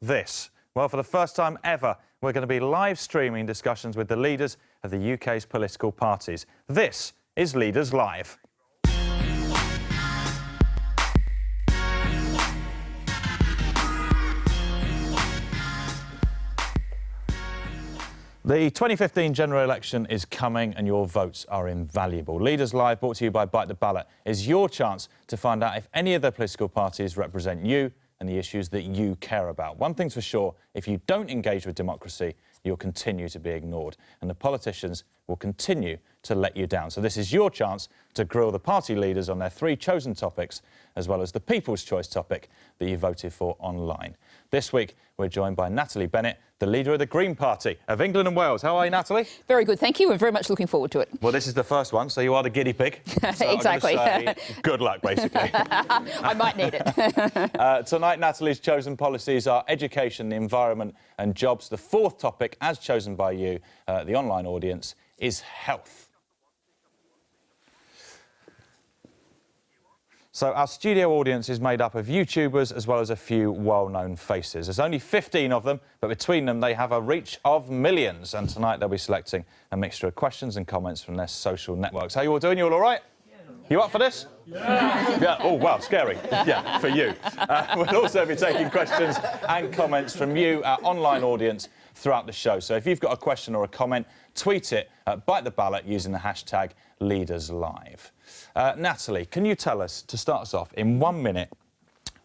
this? Well, for the first time ever, we're going to be live streaming discussions with the leaders of the UK's political parties. This is Leaders Live. The 2015 general election is coming and your votes are invaluable. Leaders Live, brought to you by TheBallot, is your chance to find out if any of the political parties represent you and the issues that you care about. One thing's for sure, if you don't engage with democracy, you'll continue to be ignored, and the politicians will continue to let you down. So this is your chance to grill the party leaders on their three chosen topics, as well as the People's Choice topic that you voted for online. This week, we're joined by Natalie Bennett, the leader of the Green Party of England and Wales. How are you, Natalie? Very good, thank you. We're very much looking forward to it. Well, this is the first one, so you are the guinea pig. So exactly. I'm gonna say good luck, basically. I might need it. Tonight, Natalie's chosen policies are education, the environment and jobs. The fourth topic, as chosen by you, the online audience, is health. So our studio audience is made up of YouTubers as well as a few well-known faces. There's only 15 of them, but between them they have a reach of millions. And tonight they'll be selecting a mixture of questions and comments from their social networks. How you all doing? You all right? Yeah. You up for this? Yeah. Yeah. Oh, wow, scary. Yeah, for you. We'll also be taking questions and comments from you, our online audience, throughout the show. So if you've got a question or a comment, tweet it at @TheBallot using the hashtag LeadersLive. Natalie, can you tell us, to start us off, in 1 minute,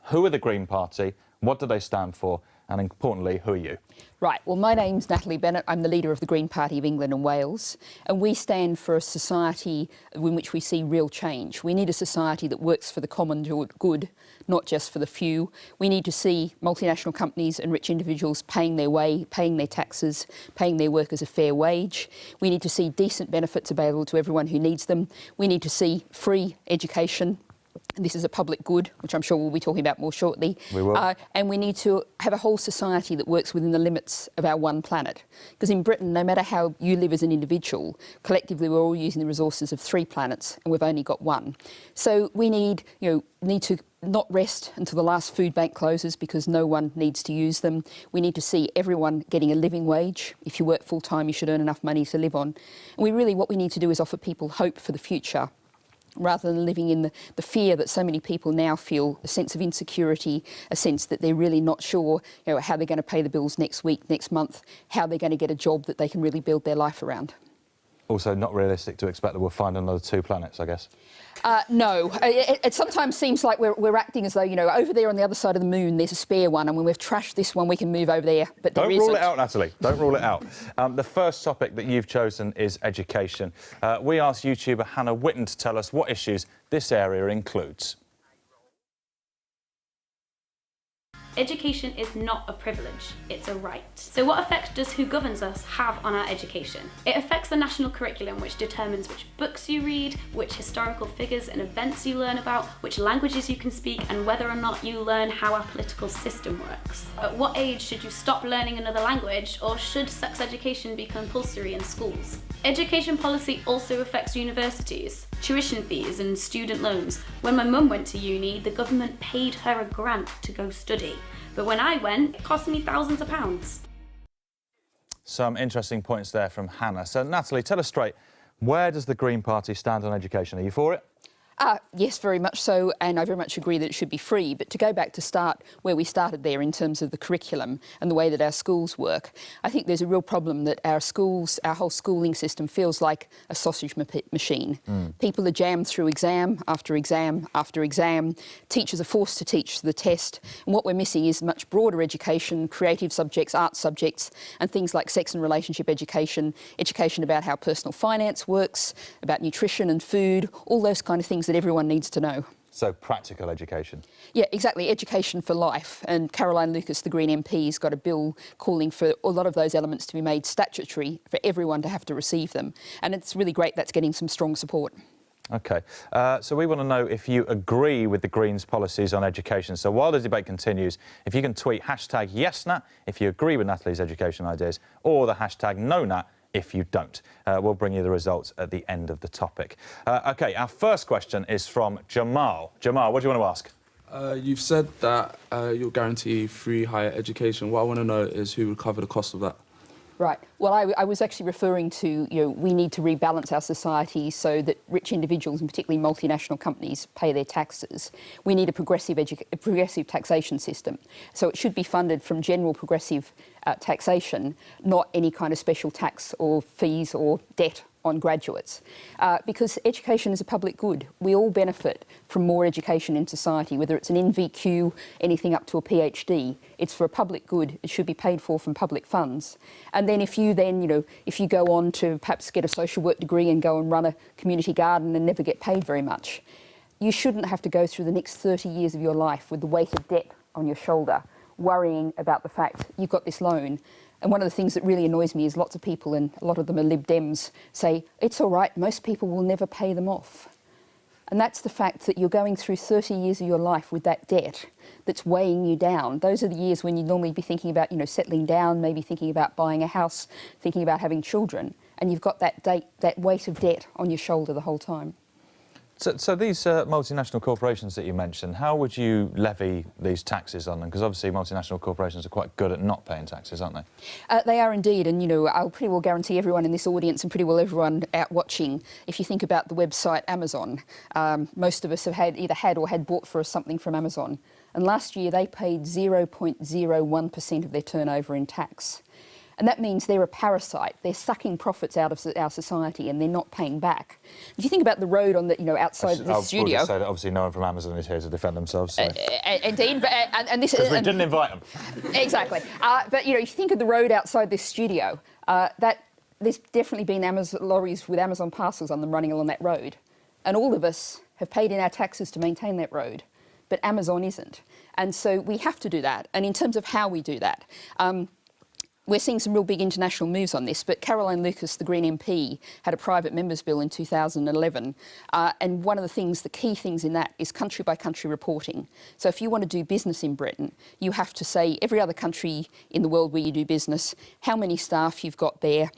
who are the Green Party, what do they stand for, and importantly, who are you? Right, well, my name's Natalie Bennett. I'm the leader of the Green Party of England and Wales, and we stand for a society in which we see real change. We need a society that works for the common good, not just for the few. We need to see multinational companies and rich individuals paying their way, paying their taxes, paying their workers a fair wage. We need to see decent benefits available to everyone who needs them. We need to see free education. This is a public good, which I'm sure we'll be talking about more shortly. We will. And we need to have a whole society that works within the limits of our one planet. Because in Britain, no matter how you live as an individual, collectively we're all using the resources of 3 planets and we've only got 1. So we need to not rest until the last food bank closes because no one needs to use them. We need to see everyone getting a living wage. If you work full time, you should earn enough money to live on. And what we need to do is offer people hope for the future, rather than living in the fear that so many people now feel, a sense of insecurity, a sense that they're really not sure how they're going to pay the bills next week, next month, how they're going to get a job that they can really build their life around. Also not realistic to expect that we'll find another 2 planets, I guess. No, it sometimes seems like we're acting as though, over there on the other side of the moon there's a spare one, and when we've trashed this one we can move over there, but there isn't. Don't rule it out, Natalie. Don't rule it out. The first topic that you've chosen is education. We asked YouTuber Hannah Witten to tell us what issues this area includes. Education is not a privilege, it's a right. So what effect does who governs us have on our education? It affects the national curriculum, which determines which books you read, which historical figures and events you learn about, which languages you can speak, and whether or not you learn how our political system works. At what age should you stop learning another language, or should sex education be compulsory in schools? Education policy also affects universities, tuition fees and student loans. When my mum went to uni, the government paid her a grant to go study. But when I went, it cost me thousands of pounds. Some interesting points there from Hannah. So, Natalie, tell us straight, where does the Green Party stand on education? Are you for it? Yes, very much so, and I very much agree that it should be free. But to go back to start where we started there in terms of the curriculum and the way that our schools work, I think there's a real problem that our schools, our whole schooling system feels like a sausage machine. People are jammed through exam after exam after exam. Teachers are forced to teach the test. And what we're missing is much broader education, creative subjects, art subjects, and things like sex and relationship education, education about how personal finance works, about nutrition and food, all those kind of things that everyone needs to know. So practical education. Yeah, exactly, education for life. And Caroline Lucas, the Green MP, has got a bill calling for a lot of those elements to be made statutory for everyone to have to receive them. And it's really great that's getting some strong support. OK, so we want to know if you agree with the Greens' policies on education. So while the debate continues, if you can tweet hashtag YesNat if you agree with Natalie's education ideas, or the hashtag NoNat if you don't. We'll bring you the results at the end of the topic. OK, our first question is from Jamal. Jamal, what do you want to ask? You've said that you'll guarantee free higher education. What I want to know is who would cover the cost of that? Right. Well, I was actually referring to, we need to rebalance our society so that rich individuals, and particularly multinational companies, pay their taxes. We need a progressive taxation system. So it should be funded from general progressive taxation, not any kind of special tax or fees or debt on graduates, because education is a public good. We all benefit from more education in society, whether it's an NVQ, anything up to a PhD. It's for a public good. It should be paid for from public funds. And then if you go on to perhaps get a social work degree and go and run a community garden and never get paid very much, you shouldn't have to go through the next 30 years of your life with the weight of debt on your shoulder, worrying about the fact you've got this loan. And one of the things that really annoys me is lots of people, and a lot of them are Lib Dems, say, it's all right, most people will never pay them off. And that's the fact that you're going through 30 years of your life with that debt that's weighing you down. Those are the years when you'd normally be thinking about, settling down, maybe thinking about buying a house, thinking about having children. And you've got that weight of debt on your shoulder the whole time. So these multinational corporations that you mentioned, how would you levy these taxes on them? Because obviously multinational corporations are quite good at not paying taxes, aren't they? They are indeed, and I'll pretty well guarantee everyone in this audience and pretty well everyone out watching, if you think about the website Amazon, most of us have either had or had bought for us something from Amazon. And last year they paid 0.01% of their turnover in tax. And that means they're a parasite. They're sucking profits out of our society and they're not paying back. If you think about the road on the, outside the studio... I'll say that obviously no one from Amazon is here to defend themselves. So. Indeed, and this... Because we didn't invite them. Exactly. But, if you think of the road outside this studio, there's definitely been lorries with Amazon parcels on them running along that road. And all of us have paid in our taxes to maintain that road. But Amazon isn't. And so we have to do that. And in terms of how we do that... we're seeing some real big international moves on this, but Caroline Lucas, the Green MP, had a private members bill in 2011, and one of the key things in that is country-by-country reporting. So if you want to do business in Britain, you have to say every other country in the world where you do business, how many staff you've got there,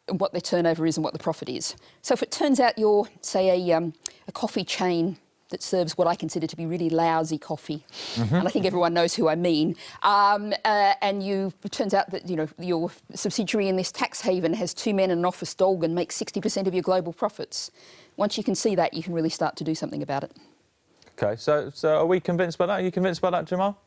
what their turnover is and what the profit is. So if it turns out you're, say, a coffee chain that serves what I consider to be really lousy coffee, and I think everyone knows who I mean. And it turns out that your subsidiary in this tax haven has 2 men and an office dog and makes 60% of your global profits. Once you can see that, you can really start to do something about it. OK, so are we convinced by that? Are you convinced by that, Jamal?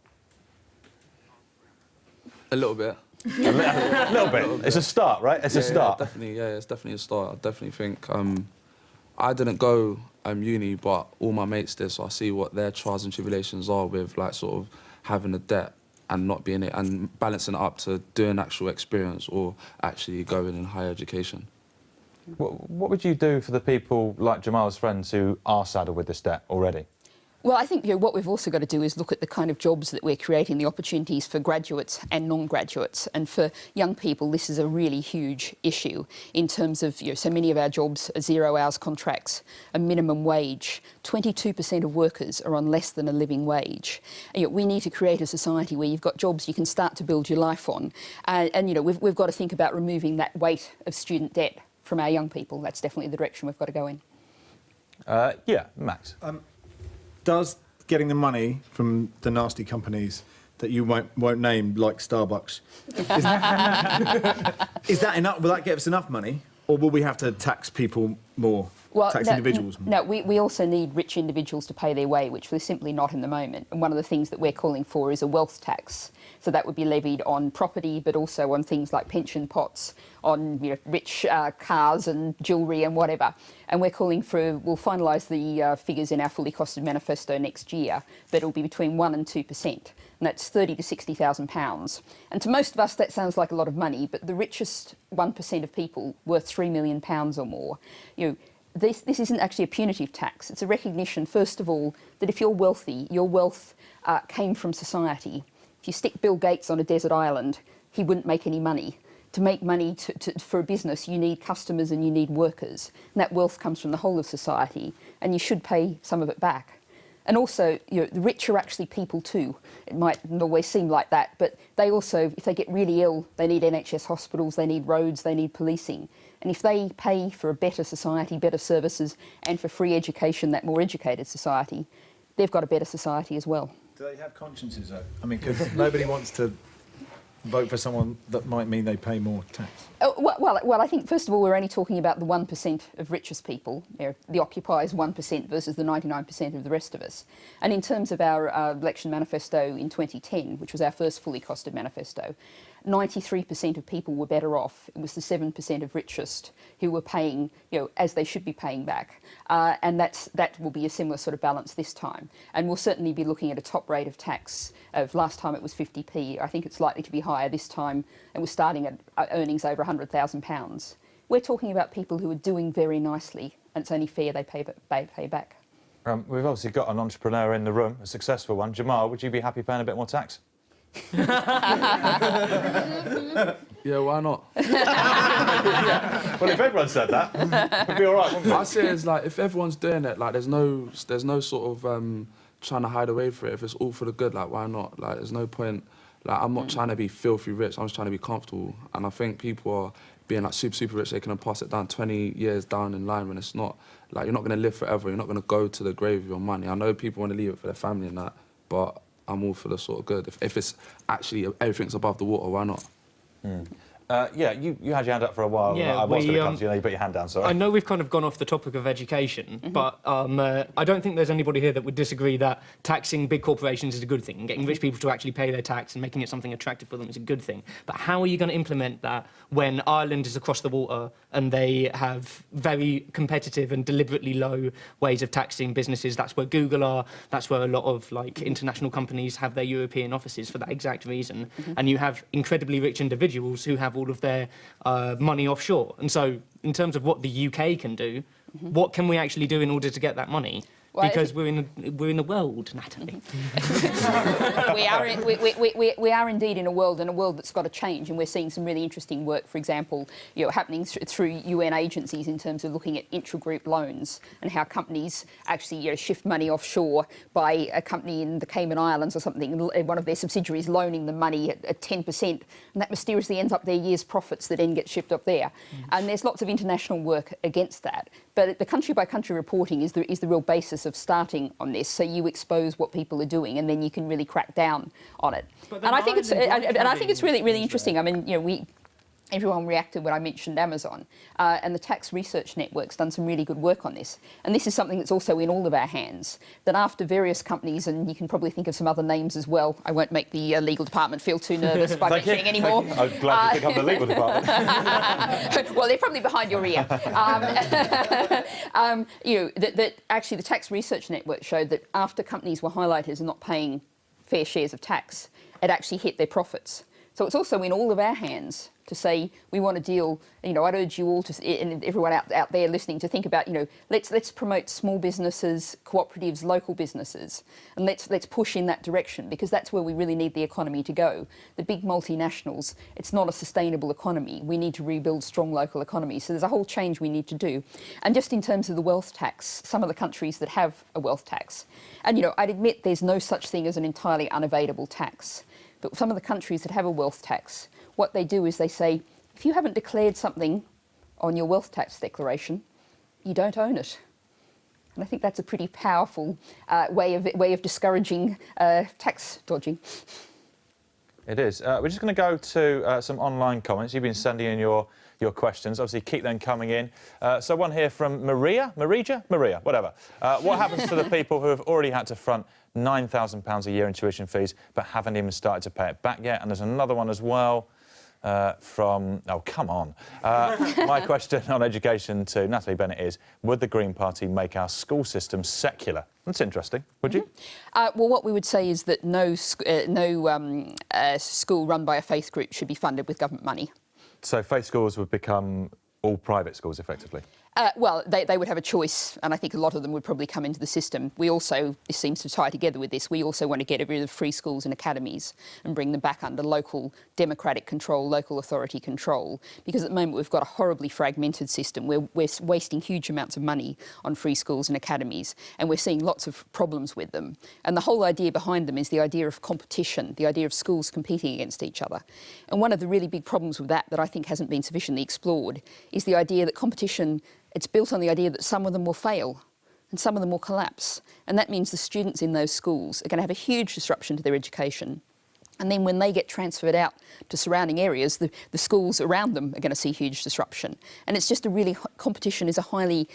A little bit. A little bit. It's a start, right? It's a start. It's definitely a start. I definitely think I didn't go uni, but all my mates did, so I see what their trials and tribulations are with sort of having a debt and not being it, and balancing it up to doing actual experience or actually going in higher education. What would you do for the people like Jamal's friends who are saddled with this debt already? Well, I think what we've also got to do is look at the kind of jobs that we're creating, the opportunities for graduates and non-graduates. And for young people, this is a really huge issue in terms of, so many of our jobs are 0 hours contracts, a minimum wage. 22% of workers are on less than a living wage. We need to create a society where you've got jobs you can start to build your life on. And we've got to think about removing that weight of student debt from our young people. That's definitely the direction we've got to go in. Yeah, Max. Does getting the money from the nasty companies that you won't name, like Starbucks, is that enough? Will that get us enough money, or will we have to tax people more? Individuals more? No, we also need rich individuals to pay their way, which we're simply not in the moment. And one of the things that we're calling for is a wealth tax. So that would be levied on property, but also on things like pension pots, on rich cars and jewellery and whatever. And we're calling we'll finalise the figures in our fully costed manifesto next year, but it'll be between 1% and 2%. And that's £30,000 to £60,000. And to most of us, that sounds like a lot of money, but the richest 1% of people worth £3 million or more, this isn't actually a punitive tax. It's a recognition, first of all, that if you're wealthy, your wealth came from society. If you stick Bill Gates on a desert island, he wouldn't make any money. To make money for a business, you need customers and you need workers. And that wealth comes from the whole of society, and you should pay some of it back. And also, the rich are actually people too. It might not always seem like that, but they also, if they get really ill, they need NHS hospitals, they need roads, they need policing. And if they pay for a better society, better services, and for free education, that more educated society, they've got a better society as well. Do they have consciences, though? I mean, because nobody wants to vote for someone that might mean they pay more tax. Well, I think, first of all, we're only talking about the 1% of richest people, the occupiers 1% versus the 99% of the rest of us. And in terms of our election manifesto in 2010, which was our first fully costed manifesto, 93% of people were better off. It was the 7% of richest who were paying, as they should be paying back. And that will be a similar sort of balance this time. And we'll certainly be looking at a top rate of tax. Of last time it was 50p. I think it's likely to be higher this time. And we're starting at earnings over £100,000. We're talking about people who are doing very nicely, and it's only fair they pay back. We've obviously got an entrepreneur in the room, a successful one. Jamal, would you be happy paying a bit more tax? Yeah, why not? Well, if everyone said that, it'd be all right, wouldn't it? I say it's like, if everyone's doing it, like, there's no sort of trying to hide away from it. If it's all for the good, like, why not? Like, there's no point. Like, I'm not trying to be filthy rich. I'm just trying to be comfortable. And I think people are being like super rich. They can pass it down 20 years down in line when it's not. Like, you're not going to live forever. You're not going to go to the grave with your money. I know people want to leave it for their family and that, but I'm all for the sort of good. If it's actually everything's above the water, why not? Yeah, you had your hand up for a while. Yeah, I was going to come to you, you put your hand down, sorry. I know we've kind of gone off the topic of education, but I don't think there's anybody here that would disagree that taxing big corporations is a good thing, and getting rich people to actually pay their tax and making it something attractive for them is a good thing. But how are you going to implement that when Ireland is across the water and they have very competitive and deliberately low ways of taxing businesses? That's where Google are, that's where a lot of like international companies have their European offices for that exact reason. And you have incredibly rich individuals who have all of their money offshore. And so in terms of what the UK can do, what can we actually do in order to get that money? Well, because we're in the world, Natalie. we are indeed in a world, and a world that's got to change, and we're seeing some really interesting work, for example, happening through UN agencies in terms of looking at intra-group loans and how companies actually shift money offshore by a company in the Cayman Islands or something, one of their subsidiaries loaning them money at 10%, and that mysteriously ends up their year's profits that then get shipped up there. And there's lots of international work against that. But the country-by-country reporting is the real basis of starting on this. So you expose what people are doing, and then you can really crack down on it. And I think it's really interesting. I mean, everyone reacted when I mentioned Amazon, and the Tax Research Network's done some really good work on this. And this is something that's also in all of our hands, that after various companies, and you can probably think of some other names as well, I won't make the legal department feel too nervous by mentioning any more. I'm glad you think I'm the legal department. Well, they're probably behind your ear. That actually the Tax Research Network showed that after companies were highlighted as not paying fair shares of tax, it actually hit their profits. So it's also in all of our hands to say we want to deal. I'd urge you all to, and everyone out there listening, to think about, let's promote small businesses, cooperatives, local businesses, and let's push in that direction, because that's where we really need the economy to go. The big multinationals, it's not a sustainable economy. We need to rebuild strong local economies. So there's a whole change we need to do. And just in terms of the wealth tax, some of the countries that have a wealth tax, and I'd admit there's no such thing as an entirely unavailable tax, but some of the countries that have a wealth tax, what they do is they say, if you haven't declared something on your wealth tax declaration, you don't own it. And I think that's a pretty powerful way of discouraging tax dodging. It is. We're just going to go to some online comments. You've been sending in your questions. Obviously, keep them coming in. So one here from Maria, whatever. What happens to the people who have already had to front £9,000 a year in tuition fees but haven't even started to pay it back yet? And there's another one as well from... Oh, come on. My question on education to Natalie Bennett is, would the Green Party make our school system secular? That's interesting. Would you? Well, what we would say is that no school run by a faith group should be funded with government money. So faith schools would become all private schools, effectively? Well, they would have a choice, and I think a lot of them would probably come into the system. We also, this seems to tie together with this, we also want to get rid of free schools and academies and bring them back under local democratic control, local authority control, because at the moment we've got a horribly fragmented system. We're wasting huge amounts of money on free schools and academies, and we're seeing lots of problems with them. And the whole idea behind them is the idea of competition, the idea of schools competing against each other. And one of the really big problems with that I think hasn't been sufficiently explored is the idea that competition, it's built on the idea that some of them will fail. and some of them will collapse. And that means the students in those schools are going to have a huge disruption to their education. And then when they get transferred out to surrounding areas, the schools around them are going to see huge disruption. And it's just competition is a highly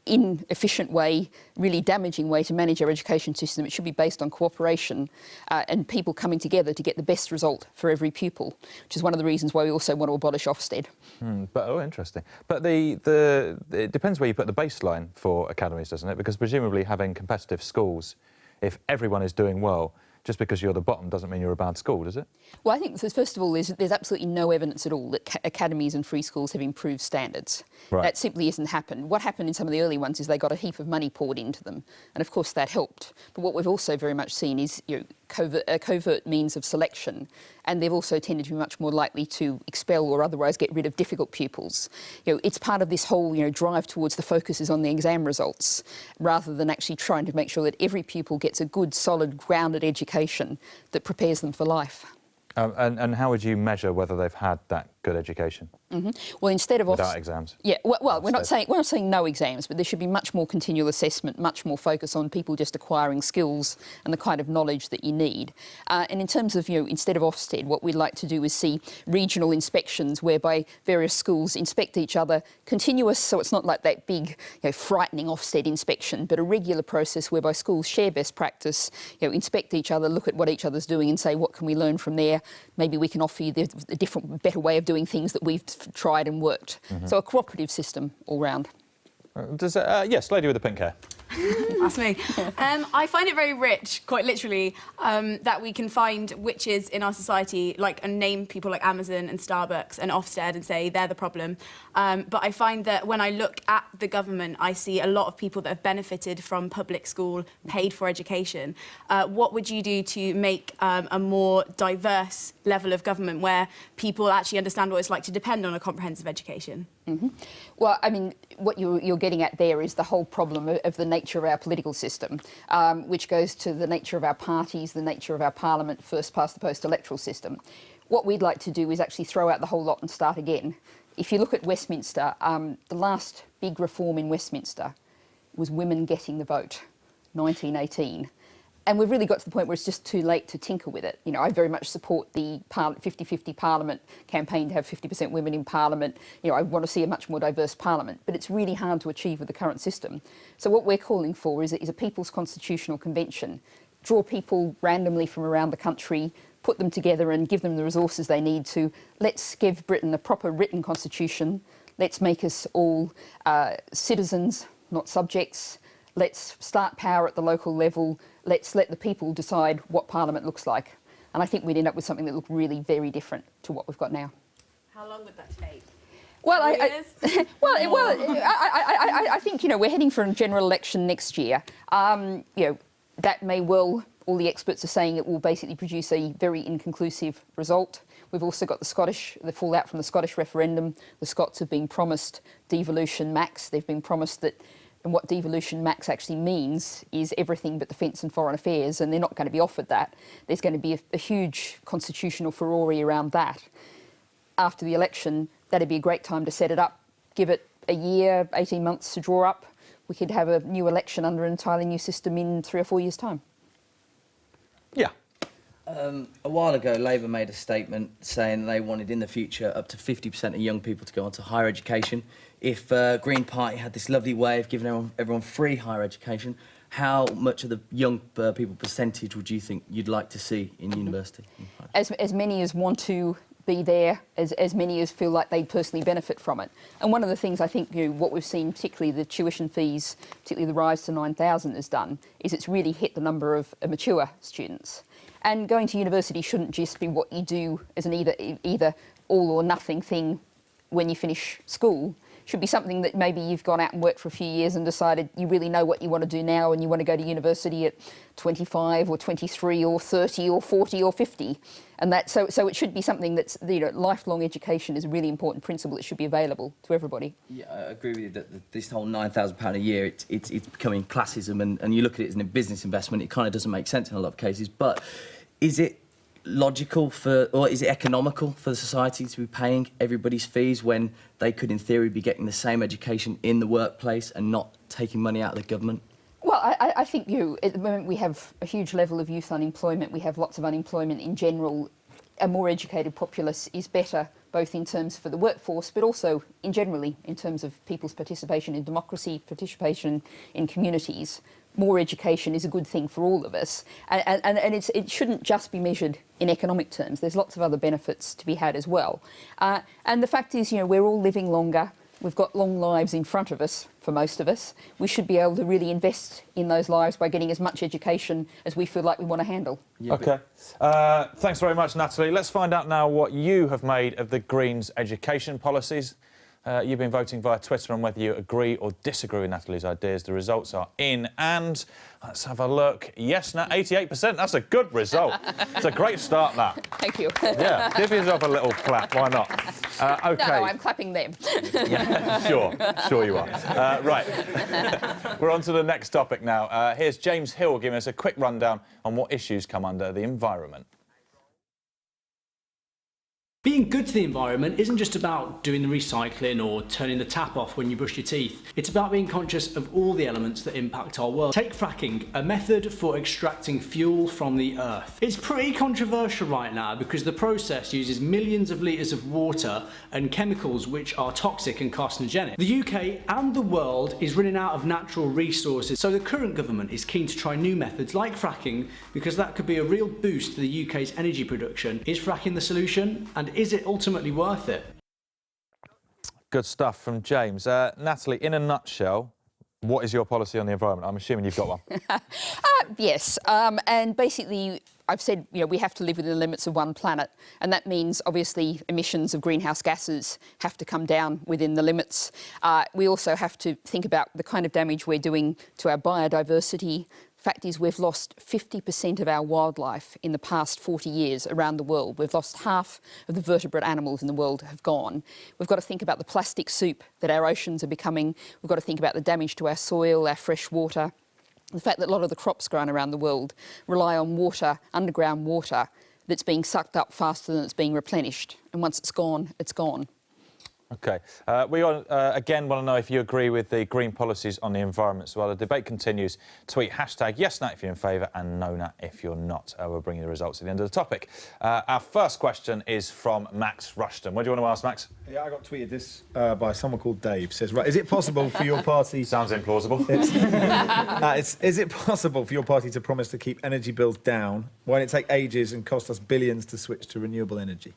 inefficient way, really damaging way to manage our education system. It should be based on cooperation and people coming together to get the best result for every pupil, which is one of the reasons why we also want to abolish Ofsted. Interesting. But it depends where you put the baseline for academies, doesn't it? Because presumably having competitive schools, if everyone is doing well, just because you're the bottom doesn't mean you're a bad school, does it? Well, I think, first of all, there's absolutely no evidence at all that academies and free schools have improved standards. Right. That simply hasn't happened. What happened in some of the early ones is they got a heap of money poured into them, and of course that helped. But what we've also very much seen is covert means of selection, and they've also tended to be much more likely to expel or otherwise get rid of difficult pupils. It's part of this whole drive towards the focus is on the exam results, rather than actually trying to make sure that every pupil gets a good, solid, grounded education that prepares them for life. And how would you measure whether they've had that good education? Well, instead of without exams. Yeah, well, we're not saying no exams, but there should be much more continual assessment, much more focus on people just acquiring skills and the kind of knowledge that you need. And in terms of instead of Ofsted, what we'd like to do is see regional inspections whereby various schools inspect each other, continuous, so it's not like that big, frightening Ofsted inspection, but a regular process whereby schools share best practice, inspect each other, look at what each other's doing, and say what can we learn from there. Maybe we can offer you a different, better way of doing things that we've tried and worked. So a cooperative system all round. Yes, lady with the pink hair. That's me. I find it very rich, quite literally, that we can find witches in our society, and name people like Amazon and Starbucks and Ofsted and say they're the problem. But I find that when I look at the government, I see a lot of people that have benefited from public school, paid for education. What would you do to make a more diverse level of government where people actually understand what it's like to depend on a comprehensive education? Well, I mean, what you're getting at there is the whole problem of the nature of our political system, which goes to the nature of our parties, the nature of our parliament, first past the post electoral system. What we'd like to do is actually throw out the whole lot and start again. If you look at Westminster, the last big reform in Westminster was women getting the vote, 1918. And we've really got to the point where it's just too late to tinker with it. I very much support the 50-50 Parliament campaign to have 50% women in Parliament. I want to see a much more diverse Parliament, but it's really hard to achieve with the current system. So what we're calling for is a People's Constitutional Convention. Draw people randomly from around the country, put them together and give them the resources they need to, let's give Britain a proper written constitution, let's make us all citizens, not subjects, let's start power at the local level, let's let the people decide what Parliament looks like. And I think we'd end up with something that looked really very different to what we've got now. How long would that take? Well, I think, we're heading for a general election next year. That may well, all the experts are saying it will basically produce a very inconclusive result. We've also got the fallout from the Scottish referendum. The Scots have been promised devolution max. They've been promised that. And what devolution max actually means is everything but defence and foreign affairs, and they're not going to be offered that. There's going to be a huge constitutional furore around that. After the election, that'd be a great time to set it up, give it a year, 18 months to draw up. We could have a new election under an entirely new system in 3 or 4 years' time. Yeah. A while ago, Labour made a statement saying they wanted in the future up to 50% of young people to go on to higher education. If Green Party had this lovely way of giving everyone free higher education, how much of the young people percentage would you think you'd like to see in university? As many as want to be there, as many as feel like they personally benefit from it. And one of the things I think, what we've seen, particularly the tuition fees, particularly the rise to 9,000 has done, is it's really hit the number of mature students. And going to university shouldn't just be what you do as an either all or nothing thing when you finish school. Should be something that maybe you've gone out and worked for a few years and decided you really know what you want to do now and you want to go to university at 25 or 23 or 30 or 40 or 50. And that so it should be something that's, lifelong education is a really important principle that should be available to everybody. Yeah, I agree with you that this whole £9,000 a year, it's becoming classism, and you look at it as a business investment, it kind of doesn't make sense in a lot of cases. But is it logical or is it economical for the society to be paying everybody's fees when they could in theory be getting the same education in the workplace and not taking money out of the government? Well, I think at the moment we have a huge level of youth unemployment. We have lots of unemployment in general. A more educated populace is better, both in terms for the workforce, but also generally in terms of people's participation in democracy, participation in communities. More education is a good thing for all of us, and it shouldn't just be measured in economic terms. There's lots of other benefits to be had as well. And the fact is, we're all living longer. We've got long lives in front of us, for most of us. We should be able to really invest in those lives by getting as much education as we feel like we want to handle. Yeah, OK. Thanks very much, Natalie. Let's find out now what you have made of the Greens' education policies. You've been voting via Twitter on whether you agree or disagree with Natalie's ideas. The results are in, and let's have a look. YesNat, 88%. That's a good result. It's a great start, that. Thank you. Yeah, give yourself a little clap. Why not? OK. No, I'm clapping them. Yeah, sure you are. Right, we're on to the next topic now. Here's James Hill giving us a quick rundown on what issues come under the environment. Being good to the environment isn't just about doing the recycling or turning the tap off when you brush your teeth. It's about being conscious of all the elements that impact our world. Take fracking, a method for extracting fuel from the earth. It's pretty controversial right now because the process uses millions of litres of water and chemicals which are toxic and carcinogenic. The UK and the world is running out of natural resources, so the current government is keen to try new methods like fracking because that could be a real boost to the UK's energy production. Is fracking the solution? And is it ultimately worth it? Good stuff from James. Natalie, in a nutshell, what is your policy on the environment? I'm assuming you've got one. Yes, and basically I've said, we have to live within the limits of one planet, and that means obviously emissions of greenhouse gases have to come down within the limits. We also have to think about the kind of damage we're doing to our biodiversity. Fact is, we've lost 50% of our wildlife in the past 40 years around the world. We've lost half of the vertebrate animals in the world have gone. We've got to think about the plastic soup that our oceans are becoming. We've got to think about the damage to our soil, our fresh water. The fact that a lot of the crops grown around the world rely on water, underground water, that's being sucked up faster than it's being replenished. And once it's gone, it's gone. OK. We again want to know if you agree with the Green policies on the environment as well. The debate continues. Tweet #YesNat if you're in favour and NoNat if you're not. We'll bring you the results at the end of the topic. Our first question is from Max Rushton. What do you want to ask, Max? Yeah, I got tweeted this by someone called Dave. Says, right, is it possible for your party... Sounds implausible. Is it possible for your party to promise to keep energy bills down when it takes ages and cost us billions to switch to renewable energy?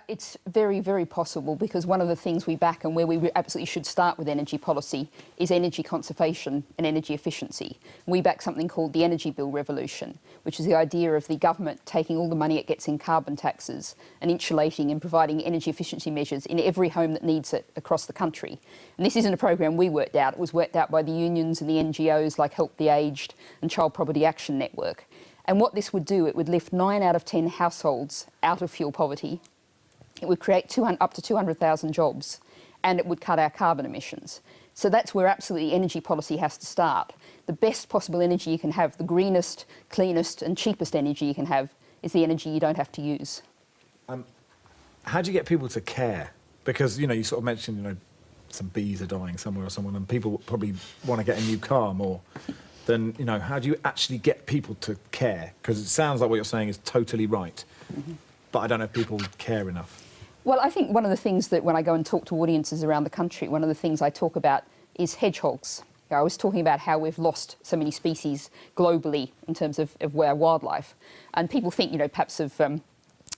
It's very, very possible, because one of the things we back and where we absolutely should start with energy policy is energy conservation and energy efficiency. We back something called the energy bill revolution, which is the idea of the government taking all the money it gets in carbon taxes and insulating and providing energy efficiency measures in every home that needs it across the country. And this isn't a program we worked out. It was worked out by the unions and the NGOs like Help the Aged and Child Poverty Action Network. And what this would do, it would lift 9 out of 10 households out of fuel poverty. It would create up to 200,000 jobs, and it would cut our carbon emissions. So that's where absolutely energy policy has to start. The best possible energy you can have, the greenest, cleanest and cheapest energy you can have, is the energy you don't have to use. How do you get people to care? Because, you sort of mentioned, some bees are dying somewhere or someone, and people probably want to get a new car more than, how do you actually get people to care? Because it sounds like what you're saying is totally right. Mm-hmm. But I don't know if people care enough. Well, I think one of the things that when I go and talk to audiences around the country, one of the things I talk about is hedgehogs. I was talking about how we've lost so many species globally in terms of our wildlife. And people think, perhaps of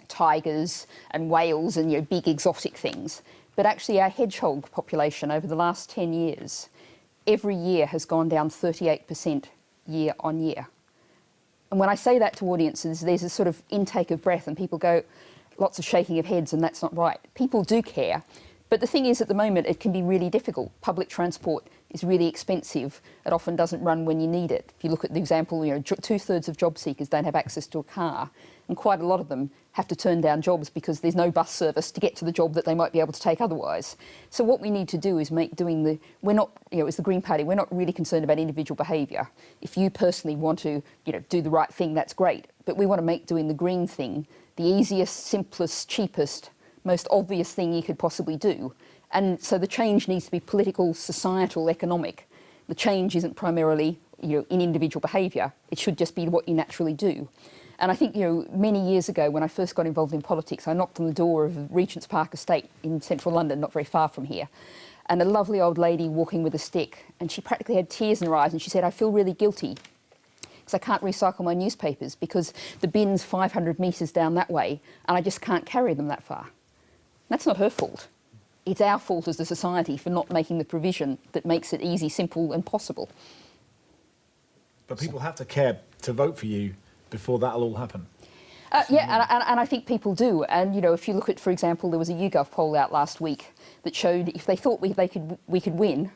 tigers and whales and, big exotic things. But actually our hedgehog population over the last 10 years, every year has gone down 38% year on year. And when I say that to audiences, there's a sort of intake of breath and people go, lots of shaking of heads, and that's not right. People do care. But the thing is, at the moment, it can be really difficult. Public transport is really expensive. It often doesn't run when you need it. If you look at the example, 2/3 of job seekers don't have access to a car. And quite a lot of them have to turn down jobs because there's no bus service to get to the job that they might be able to take otherwise. So what we need to do is we're not, as the Green Party, we're not really concerned about individual behaviour. If you personally want to, do the right thing, that's great. But we want to make doing the green thing the easiest, simplest, cheapest, most obvious thing you could possibly do. And so the change needs to be political, societal, economic. The change isn't primarily in individual behaviour. It should just be what you naturally do. And I think, many years ago when I first got involved in politics, I knocked on the door of Regent's Park Estate in central London, not very far from here, and a lovely old lady walking with a stick, and she practically had tears in her eyes, and she said, "I feel really guilty because I can't recycle my newspapers because the bin's 500 metres down that way and I just can't carry them that far." That's not her fault. It's our fault as a society for not making the provision that makes it easy, simple and possible. But people have to care to vote for you before that'll all happen. And I think people do. And, if you look at, for example, there was a YouGov poll out last week that showed if they thought we could win,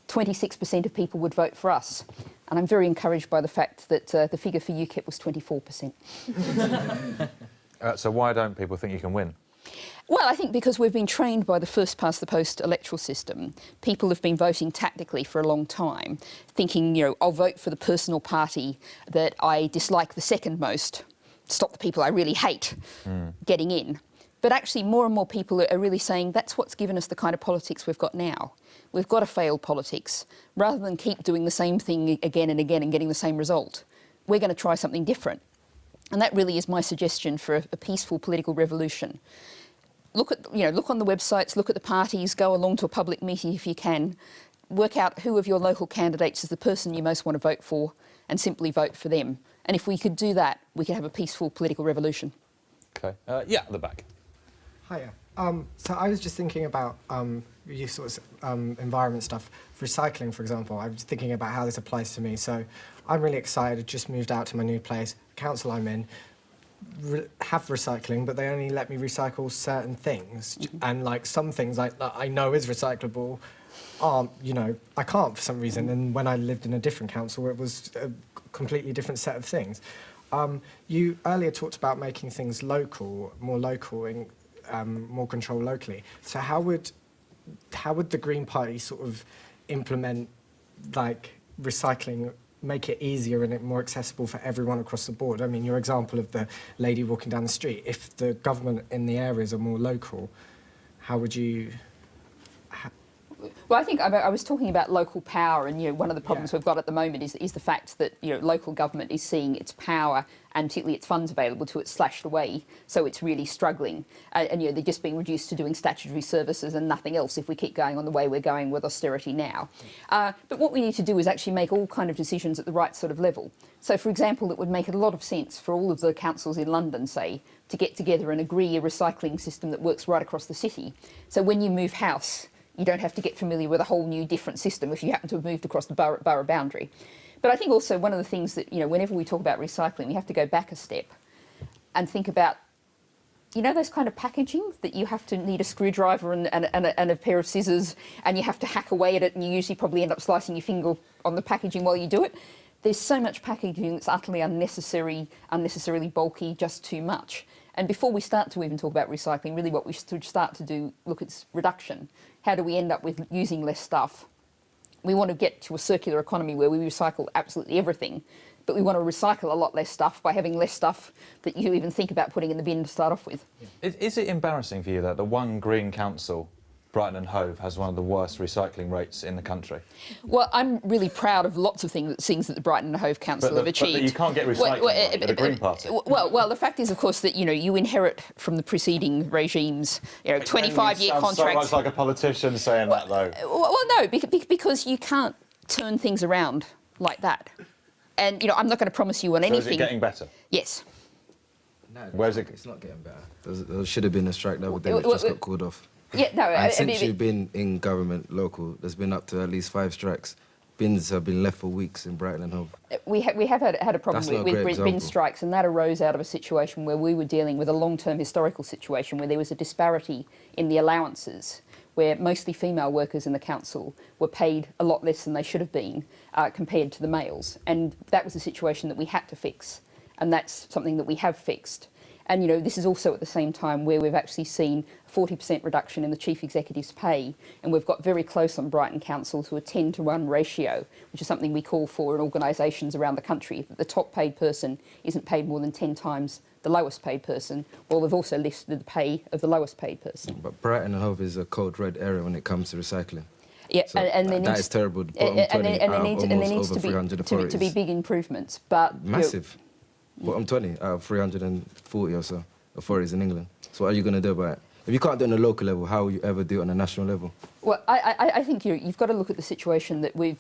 26% of people would vote for us. And I'm very encouraged by the fact that the figure for UKIP was 24%. So why don't people think you can win? Well, I think because we've been trained by the first-past-the-post electoral system. People have been voting tactically for a long time, thinking, I'll vote for the personal party that I dislike the second most, stop the people I really hate getting in. But actually, more and more people are really saying that's what's given us the kind of politics we've got now. We've got a failed politics. Rather than keep doing the same thing again and again and getting the same result, we're going to try something different. And that really is my suggestion for a peaceful political revolution. Look on the websites, look at the parties, go along to a public meeting if you can, work out who of your local candidates is the person you most want to vote for and simply vote for them. And if we could do that, we could have a peaceful political revolution. OK. Yeah, at the back. Hiya. So I was just thinking about environment stuff. Recycling, for example, I was thinking about how this applies to me. So I'm really excited. I just moved out to my new place. Council I'm in have recycling, but they only let me recycle certain things. And like some things that I know is recyclable aren't, I can't for some reason. And when I lived in a different council, it was a completely different set of things. You earlier talked about making things local, and more control locally. So how would the Green Party sort of implement recycling, make it easier and more accessible for everyone across the board? I mean, your example of the lady walking down the street, if the government in the areas are more local, how would you... Well, I think I was talking about local power, and one of the problems we've got at the moment is the fact that local government is seeing its power and particularly its funds available to it slashed away, so it's really struggling. And they're just being reduced to doing statutory services and nothing else if we keep going on the way we're going with austerity now. But what we need to do is actually make all kind of decisions at the right sort of level. So, for example, it would make a lot of sense for all of the councils in London, say, to get together and agree a recycling system that works right across the city. So when you move house, you don't have to get familiar with a whole new different system if you happen to have moved across the borough boundary. But I think also one of the things that, whenever we talk about recycling, we have to go back a step and think about, those kind of packaging that you have to need a screwdriver and a pair of scissors and you have to hack away at it and you usually probably end up slicing your finger on the packaging while you do it. There's so much packaging that's utterly unnecessarily bulky, just too much. And before we start to even talk about recycling, really what we should start to do, look at reduction. How do we end up with using less stuff? We want to get to a circular economy where we recycle absolutely everything, but we want to recycle a lot less stuff by having less stuff that you even think about putting in the bin to start off with. Is it embarrassing for you that the one green council, Brighton and Hove, has one of the worst recycling rates in the country? Well, I'm really proud of lots of things that the Brighton and Hove Council have achieved. But you can't get recycling with the Green Party. Well, the fact is, of course, that you inherit from the preceding regimes, 25-year contracts. So much like a politician saying that, though. Well, no, because you can't turn things around like that. And I'm not going to promise you on anything. So is it getting better? Yes. No, Where's it? It's not getting better. There should have been a strike the other day, which just got called off. Yeah, no. And since you've been in government local, there's been up to at least 5 strikes. Bins have been left for weeks in Brighton and Hove. We have had a problem with bin strikes, and that arose out of a situation where we were dealing with a long-term historical situation where there was a disparity in the allowances, where mostly female workers in the council were paid a lot less than they should have been compared to the males. And that was a situation that we had to fix, and that's something that we have fixed. And, this is also at the same time where we've actually seen a 40% reduction in the chief executive's pay, and we've got very close on Brighton Council to a 10-to-1 ratio, which is something we call for in organisations around the country, that the top paid person isn't paid more than 10 times the lowest paid person. Well, we've also listed the pay of the lowest paid person. But Brighton and Hove is a code red area when it comes to recycling. Yeah, So and there that needs, is terrible. and there needs over 300 to be big improvements. But massive. Bottom 20 out of 340 or so authorities in England. So what are you going to do about it? If you can't do it on a local level, how will you ever do it on a national level? Well, I think you've got to look at the situation that we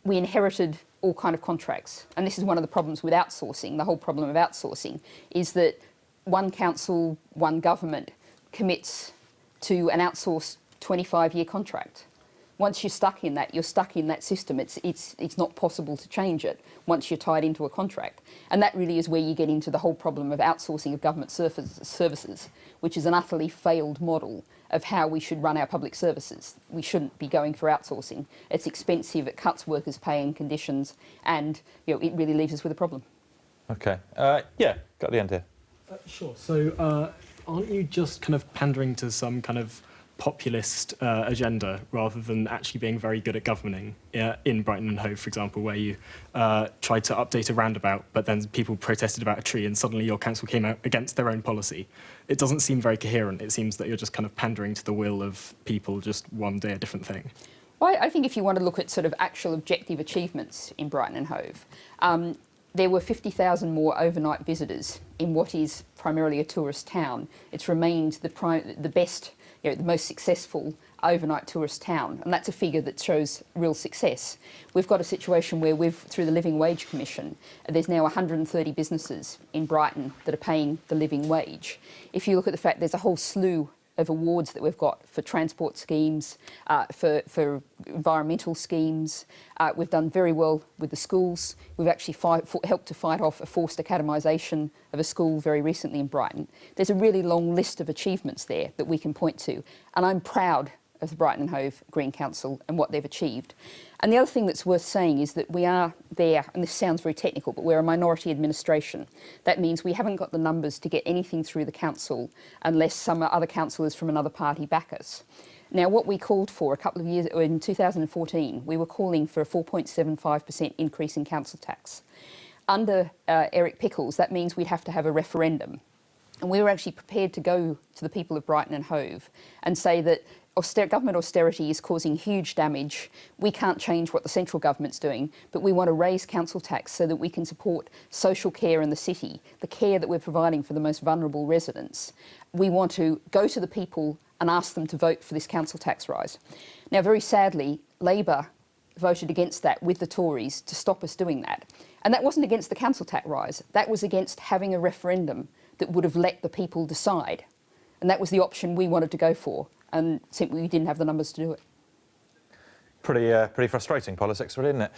inherited all kind of contracts, and this is one of the problems with outsourcing. The whole problem of outsourcing is that one council, one government commits to an outsourced 25-year contract. Once you're stuck in that, you're stuck in that system. It's not possible to change it once you're tied into a contract. And that really is where you get into the whole problem of outsourcing of government services, which is an utterly failed model of how we should run our public services. We shouldn't be going for outsourcing. It's expensive, it cuts workers' pay and conditions, and it really leaves us with a problem. OK. Yeah, got the end here. Sure. So aren't you just kind of pandering to some kind of populist agenda rather than actually being very good at governing in Brighton and Hove, for example, where you tried to update a roundabout, but then people protested about a tree and suddenly your council came out against their own policy? It doesn't seem very coherent. It seems that you're just kind of pandering to the will of people, just one day a different thing. Well, I think if you want to look at sort of actual objective achievements in Brighton and Hove, there were 50,000 more overnight visitors in what is primarily a tourist town. It's remained the best, the most successful overnight tourist town, and that's a figure that shows real success. We've got a situation where through the Living Wage Commission, there's now 130 businesses in Brighton that are paying the living wage. If you look at the fact there's a whole slew of awards that we've got for transport schemes, for environmental schemes. We've done very well with the schools. We've actually helped to fight off a forced academisation of a school very recently in Brighton. There's a really long list of achievements there that we can point to, and I'm proud of the Brighton and Hove Green Council and what they've achieved. And the other thing that's worth saying is that we are there, and this sounds very technical, but we're a minority administration. That means we haven't got the numbers to get anything through the council unless some other councillors from another party back us. Now, what we called for a couple of years, in 2014, we were calling for a 4.75% increase in council tax. Under Eric Pickles, that means we'd have to have a referendum. And we were actually prepared to go to the people of Brighton and Hove and say that government austerity is causing huge damage. We can't change what the central government's doing, but we want to raise council tax so that we can support social care in the city, the care that we're providing for the most vulnerable residents. We want to go to the people and ask them to vote for this council tax rise. Now, very sadly, Labor voted against that with the Tories to stop us doing that. And that wasn't against the council tax rise. That was against having a referendum that would have let the people decide. And that was the option we wanted to go for. And simply we didn't have the numbers to do it. Pretty frustrating politics, really, isn't it?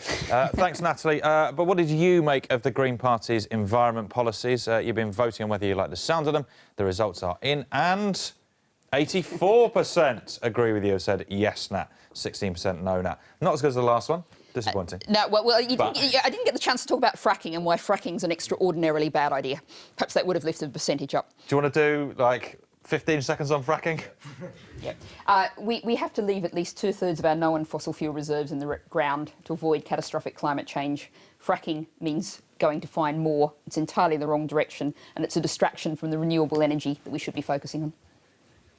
Thanks, Natalie. But what did you make of the Green Party's environment policies? You've been voting on whether you like the sound of them. The results are in, and 84% agree with you, said YesNat, 16% NoNat. Not as good as the last one. Disappointing. No, well, I didn't get the chance to talk about fracking and why fracking's an extraordinarily bad idea. Perhaps that would have lifted the percentage up. Do you want to do, like, 15 seconds on fracking? Yeah. We have to leave at least 2/3 of our known fossil fuel reserves in the ground to avoid catastrophic climate change. Fracking means going to find more. It's entirely the wrong direction, and it's a distraction from the renewable energy that we should be focusing on.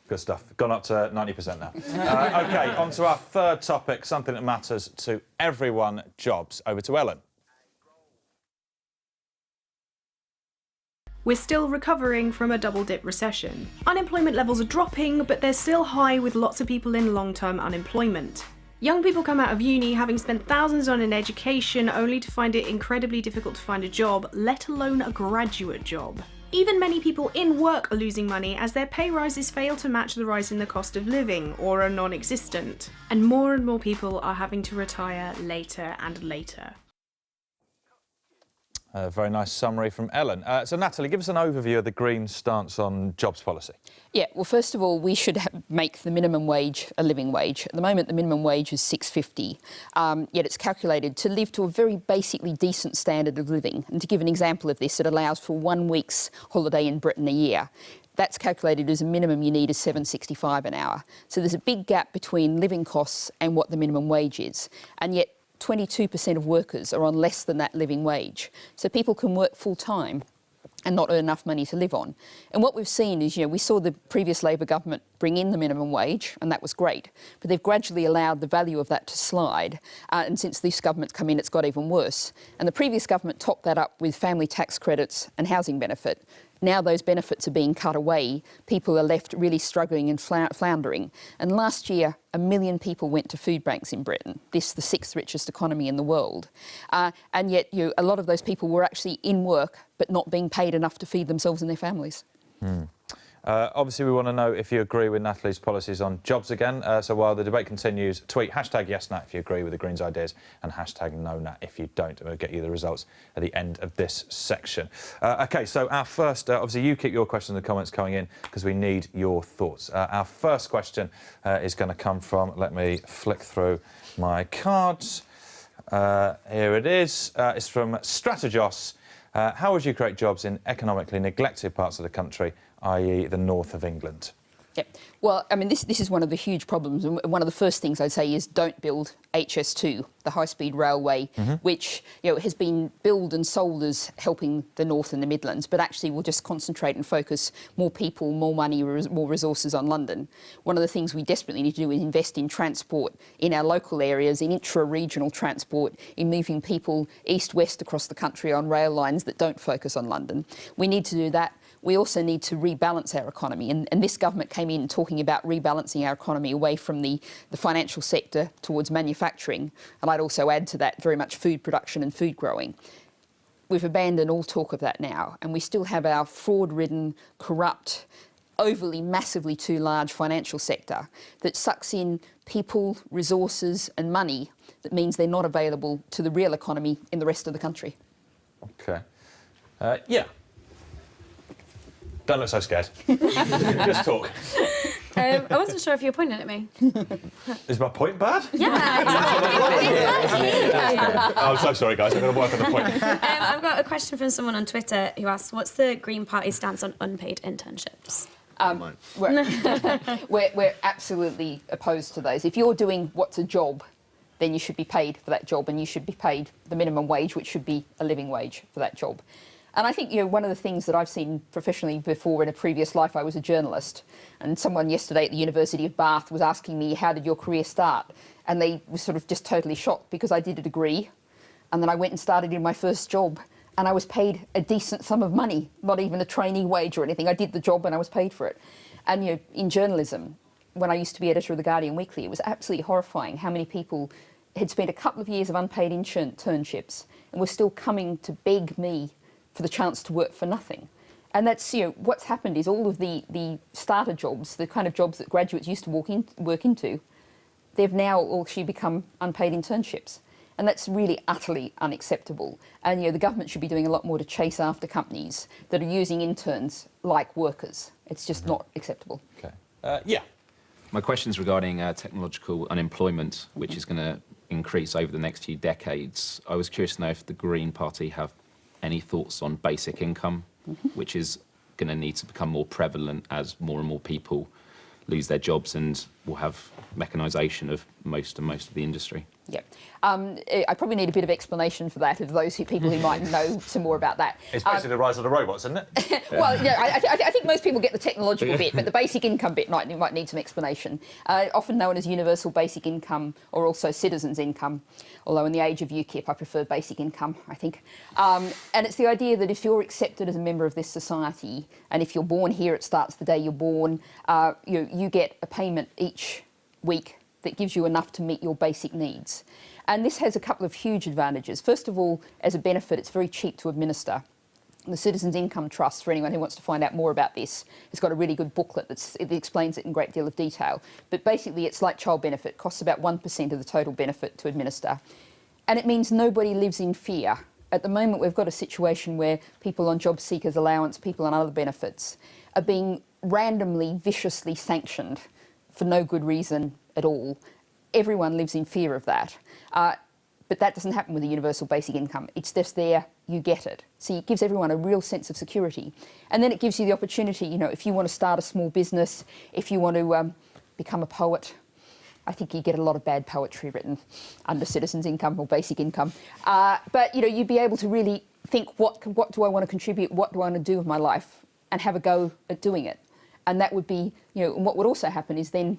Good stuff. Gone up to 90% now. OK, on to our third topic, something that matters to everyone, jobs. Over to Ellen. We're still recovering from a double-dip recession. Unemployment levels are dropping, but they're still high with lots of people in long-term unemployment. Young people come out of uni having spent thousands on an education only to find it incredibly difficult to find a job, let alone a graduate job. Even many people in work are losing money as their pay rises fail to match the rise in the cost of living, or are non-existent. And more people are having to retire later and later. A very nice summary from Ellen. So, Natalie, give us an overview of the Green stance on jobs policy. Yeah, well, first of all, we should make the minimum wage a living wage. At the moment, the minimum wage is $6.50, yet it's calculated to live to a very basically decent standard of living. And to give an example of this, it allows for 1 week's holiday in Britain a year. That's calculated as a minimum you need is $7.65 an hour. So there's a big gap between living costs and what the minimum wage is. And yet 22% of workers are on less than that living wage. So people can work full time and not earn enough money to live on. And what we've seen is, we saw the previous Labor government bring in the minimum wage, and that was great, but they've gradually allowed the value of that to slide, and since this government's come in, it's got even worse. And the previous government topped that up with family tax credits and housing benefit. Now those benefits are being cut away. People are left really struggling and floundering. And last year, 1 million people went to food banks in Britain. This is the 6th richest economy in the world. And yet a lot of those people were actually in work but not being paid enough to feed themselves and their families. Obviously, we want to know if you agree with Natalie's policies on jobs again. So while the debate continues, tweet #YesNat if you agree with the Greens' ideas and #NoNat if you don't. We'll get you the results at the end of this section. OK, so our first, obviously, you keep your questions in the comments coming in because we need your thoughts. Our first question is going to come from, let me flick through my cards. Here it is. It's from Strategos. How would you create jobs in economically neglected parts of the country, i.e. the north of England? Yep. Well, I mean, this is one of the huge problems. And one of the first things I'd say is don't build HS2, the high-speed railway, which has been billed and sold as helping the North and the Midlands, but actually will just concentrate and focus more people, more money, more resources on London. One of the things we desperately need to do is invest in transport in our local areas, in intra-regional transport, in moving people east-west across the country on rail lines that don't focus on London. We need to do that. We also need to rebalance our economy, and this government came in talking about rebalancing our economy away from the financial sector towards manufacturing, and I'd also add to that very much food production and food growing. We've abandoned all talk of that now, and we still have our fraud-ridden, corrupt, overly, massively too large financial sector that sucks in people, resources and money that means they're not available to the real economy in the rest of the country. OK. Yeah. Don't look so scared. Just talk. I wasn't sure if you were pointing at me. Is my point bad? Yeah, exactly. Oh, I'm so sorry, guys. I'm going to work on the point. I've got a question from someone on Twitter who asks, what's the Green Party's stance on unpaid internships? We're absolutely opposed to those. If you're doing what's a job, then you should be paid for that job, and you should be paid the minimum wage, which should be a living wage for that job. And I think one of the things that I've seen professionally before in a previous life, I was a journalist, and someone yesterday at the University of Bath was asking me, how did your career start? And they were sort of just totally shocked because I did a degree, and then I went and started in my first job, and I was paid a decent sum of money, not even a trainee wage or anything. I did the job and I was paid for it. And in journalism, when I used to be editor of The Guardian Weekly, it was absolutely horrifying how many people had spent a couple of years of unpaid internships and were still coming to beg me for the chance to work for nothing. And that's, what's happened is all of the starter jobs, the kind of jobs that graduates used to work into, they've now all actually become unpaid internships. And that's really utterly unacceptable. And the government should be doing a lot more to chase after companies that are using interns like workers. It's just not acceptable. OK. Yeah. My question's regarding technological unemployment, which is going to increase over the next few decades. I was curious to know if the Green Party have any thoughts on basic income, which is going to need to become more prevalent as more and more people lose their jobs and will have mechanisation of most of the industry. Yeah. I probably need a bit of explanation for that, of those people who might know some more about that. It's basically the rise of the robots, isn't it? Well, I think most people get the technological bit, but the basic income bit might need some explanation. Often known as universal basic income or also citizens' income, although in the age of UKIP I prefer basic income, I think. And it's the idea that if you're accepted as a member of this society, and if you're born here, it starts the day you're born, you get a payment each week that gives you enough to meet your basic needs. And this has a couple of huge advantages. First of all, as a benefit, it's very cheap to administer. The Citizens Income Trust, for anyone who wants to find out more about this, has got a really good booklet that explains it in a great deal of detail. But basically, it's like child benefit. It costs about 1% of the total benefit to administer. And it means nobody lives in fear. At the moment, we've got a situation where people on job seekers allowance, people on other benefits, are being randomly, viciously sanctioned for no good reason at all. Everyone lives in fear of that. But that doesn't happen with a universal basic income. It's just there, you get it. So it gives everyone a real sense of security. And then it gives you the opportunity, if you want to start a small business, if you want to become a poet, I think you get a lot of bad poetry written under citizens' income or basic income. But, you'd be able to really think, what do I want to contribute? What do I want to do with my life? And have a go at doing it. And that would be, and what would also happen is then,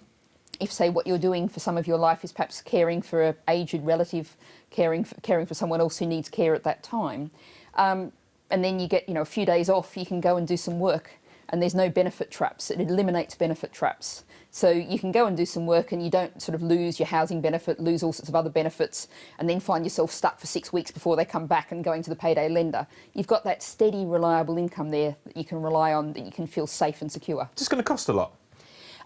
if, say, what you're doing for some of your life is perhaps caring for an aged relative, caring for someone else who needs care at that time, and then you get, a few days off, you can go and do some work, and there's no benefit traps. It eliminates benefit traps. So you can go and do some work and you don't sort of lose your housing benefit, lose all sorts of other benefits, and then find yourself stuck for 6 weeks before they come back and going to the payday lender. You've got that steady, reliable income there that you can rely on, that you can feel safe and secure. It's going to cost a lot.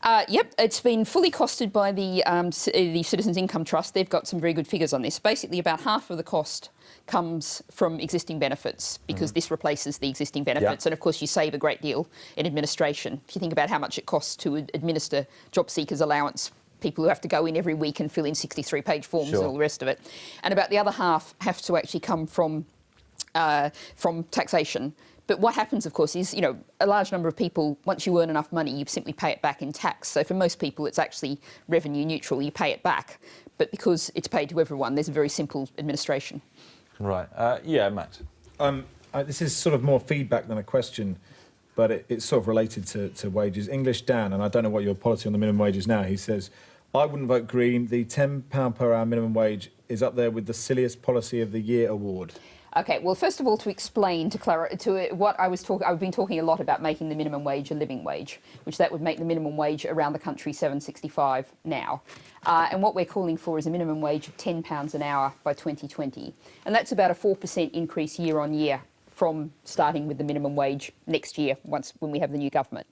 Yep, it's been fully costed by the Citizens Income Trust. They've got some very good figures on this. Basically, about half of the cost comes from existing benefits, because this replaces the existing benefits. And of course, you save a great deal in administration. If you think about how much it costs to administer job seekers allowance, people who have to go in every week and fill in 63-page forms and all the rest of it. And about the other half have to actually come from taxation. But what happens, of course, is, a large number of people, once you earn enough money, you simply pay it back in tax. So for most people, it's actually revenue neutral. You pay it back. But because it's paid to everyone, there's a very simple administration. Right. Yeah, Matt. This is sort of more feedback than a question, but it's sort of related to wages. English Dan, and I don't know what your policy on the minimum wage is now, he says, I wouldn't vote Green. The £10 per hour minimum wage is up there with the silliest policy of the year award. Okay, well, first of all, to explain to what I've been talking a lot about making the minimum wage a living wage, which that would make the minimum wage around the country $7.65 now. And what we're calling for is a minimum wage of £10 an hour by 2020. And that's about a 4% increase year on year from starting with the minimum wage next year, when we have the new government.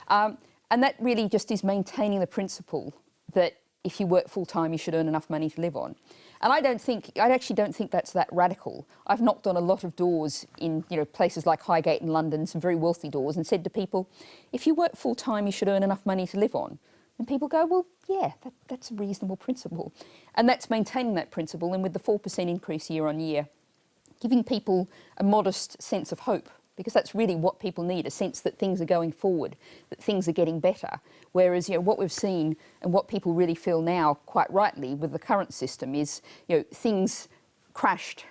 And that really just is maintaining the principle that if you work full-time, you should earn enough money to live on. And I actually don't think that's that radical. I've knocked on a lot of doors in places like Highgate in London, some very wealthy doors, and said to people, if you work full-time, you should earn enough money to live on. And people go, well, yeah, that's a reasonable principle. And that's maintaining that principle, and with the 4% increase year on year, giving people a modest sense of hope, because that's really what people need, a sense that things are going forward, that things are getting better. Whereas, what we've seen and what people really feel now, quite rightly, with the current system is, things crashed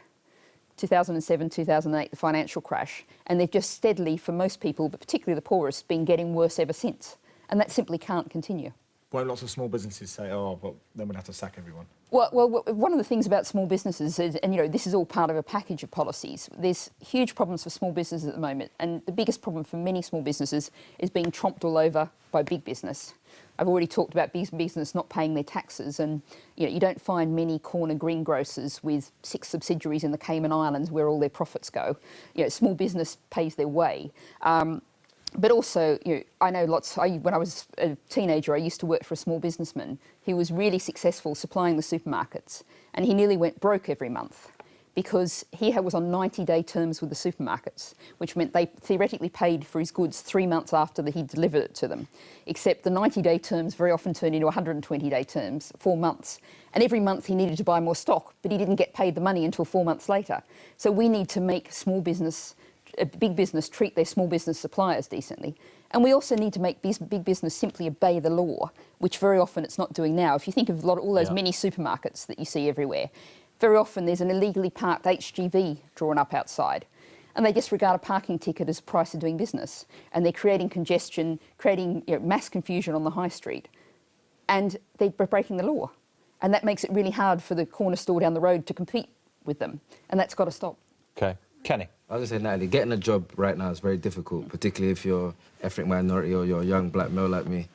2007, 2008, the financial crash, and they've just steadily, for most people, but particularly the poorest, been getting worse ever since. And that simply can't continue. Won't lots of small businesses say, oh, well, then we'll have to sack everyone? Well, one of the things about small businesses is, and this is all part of a package of policies, there's huge problems for small businesses at the moment, and the biggest problem for many small businesses is being tromped all over by big business. I've already talked about big business not paying their taxes, and you don't find many corner greengrocers with 6 subsidiaries in the Cayman Islands where all their profits go. Small business pays their way. But also, I know lots. When I was a teenager, I used to work for a small businessman who was really successful supplying the supermarkets, and he nearly went broke every month because he was on 90-day terms with the supermarkets, which meant they theoretically paid for his goods 3 months after he delivered it to them. Except the 90-day terms very often turned into 120-day terms, 4 months. And every month he needed to buy more stock, but he didn't get paid the money until 4 months later. So we need to make big business treat their small business suppliers decently. And we also need to make big business simply obey the law, which very often it's not doing now. If you think of all those mini supermarkets that you see everywhere, very often there's an illegally parked HGV drawn up outside, and they just regard a parking ticket as the price of doing business. And they're creating congestion, creating mass confusion on the high street, and they're breaking the law. And that makes it really hard for the corner store down the road to compete with them, and that's got to stop. Okay. Kenny? I was going to say, Natalie, getting a job right now is very difficult, particularly if you're ethnic minority or you're a young black male like me.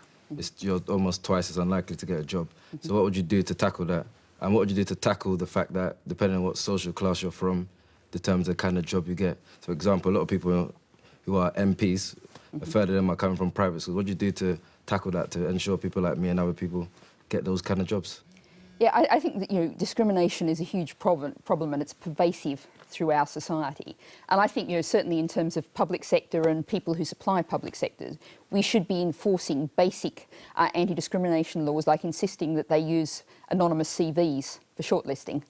You're almost twice as unlikely to get a job. So what would you do to tackle that? And what would you do to tackle the fact that, depending on what social class you're from, determines the kind of job you get? So, for example, a lot of people who are MPs, a third of them are coming from private schools. What do you do to tackle that, to ensure people like me and other people get those kind of jobs? Yeah, I think that discrimination is a huge problem, and it's pervasive through our society. And I think certainly in terms of public sector and people who supply public sectors, we should be enforcing basic anti-discrimination laws, like insisting that they use anonymous CVs for shortlisting,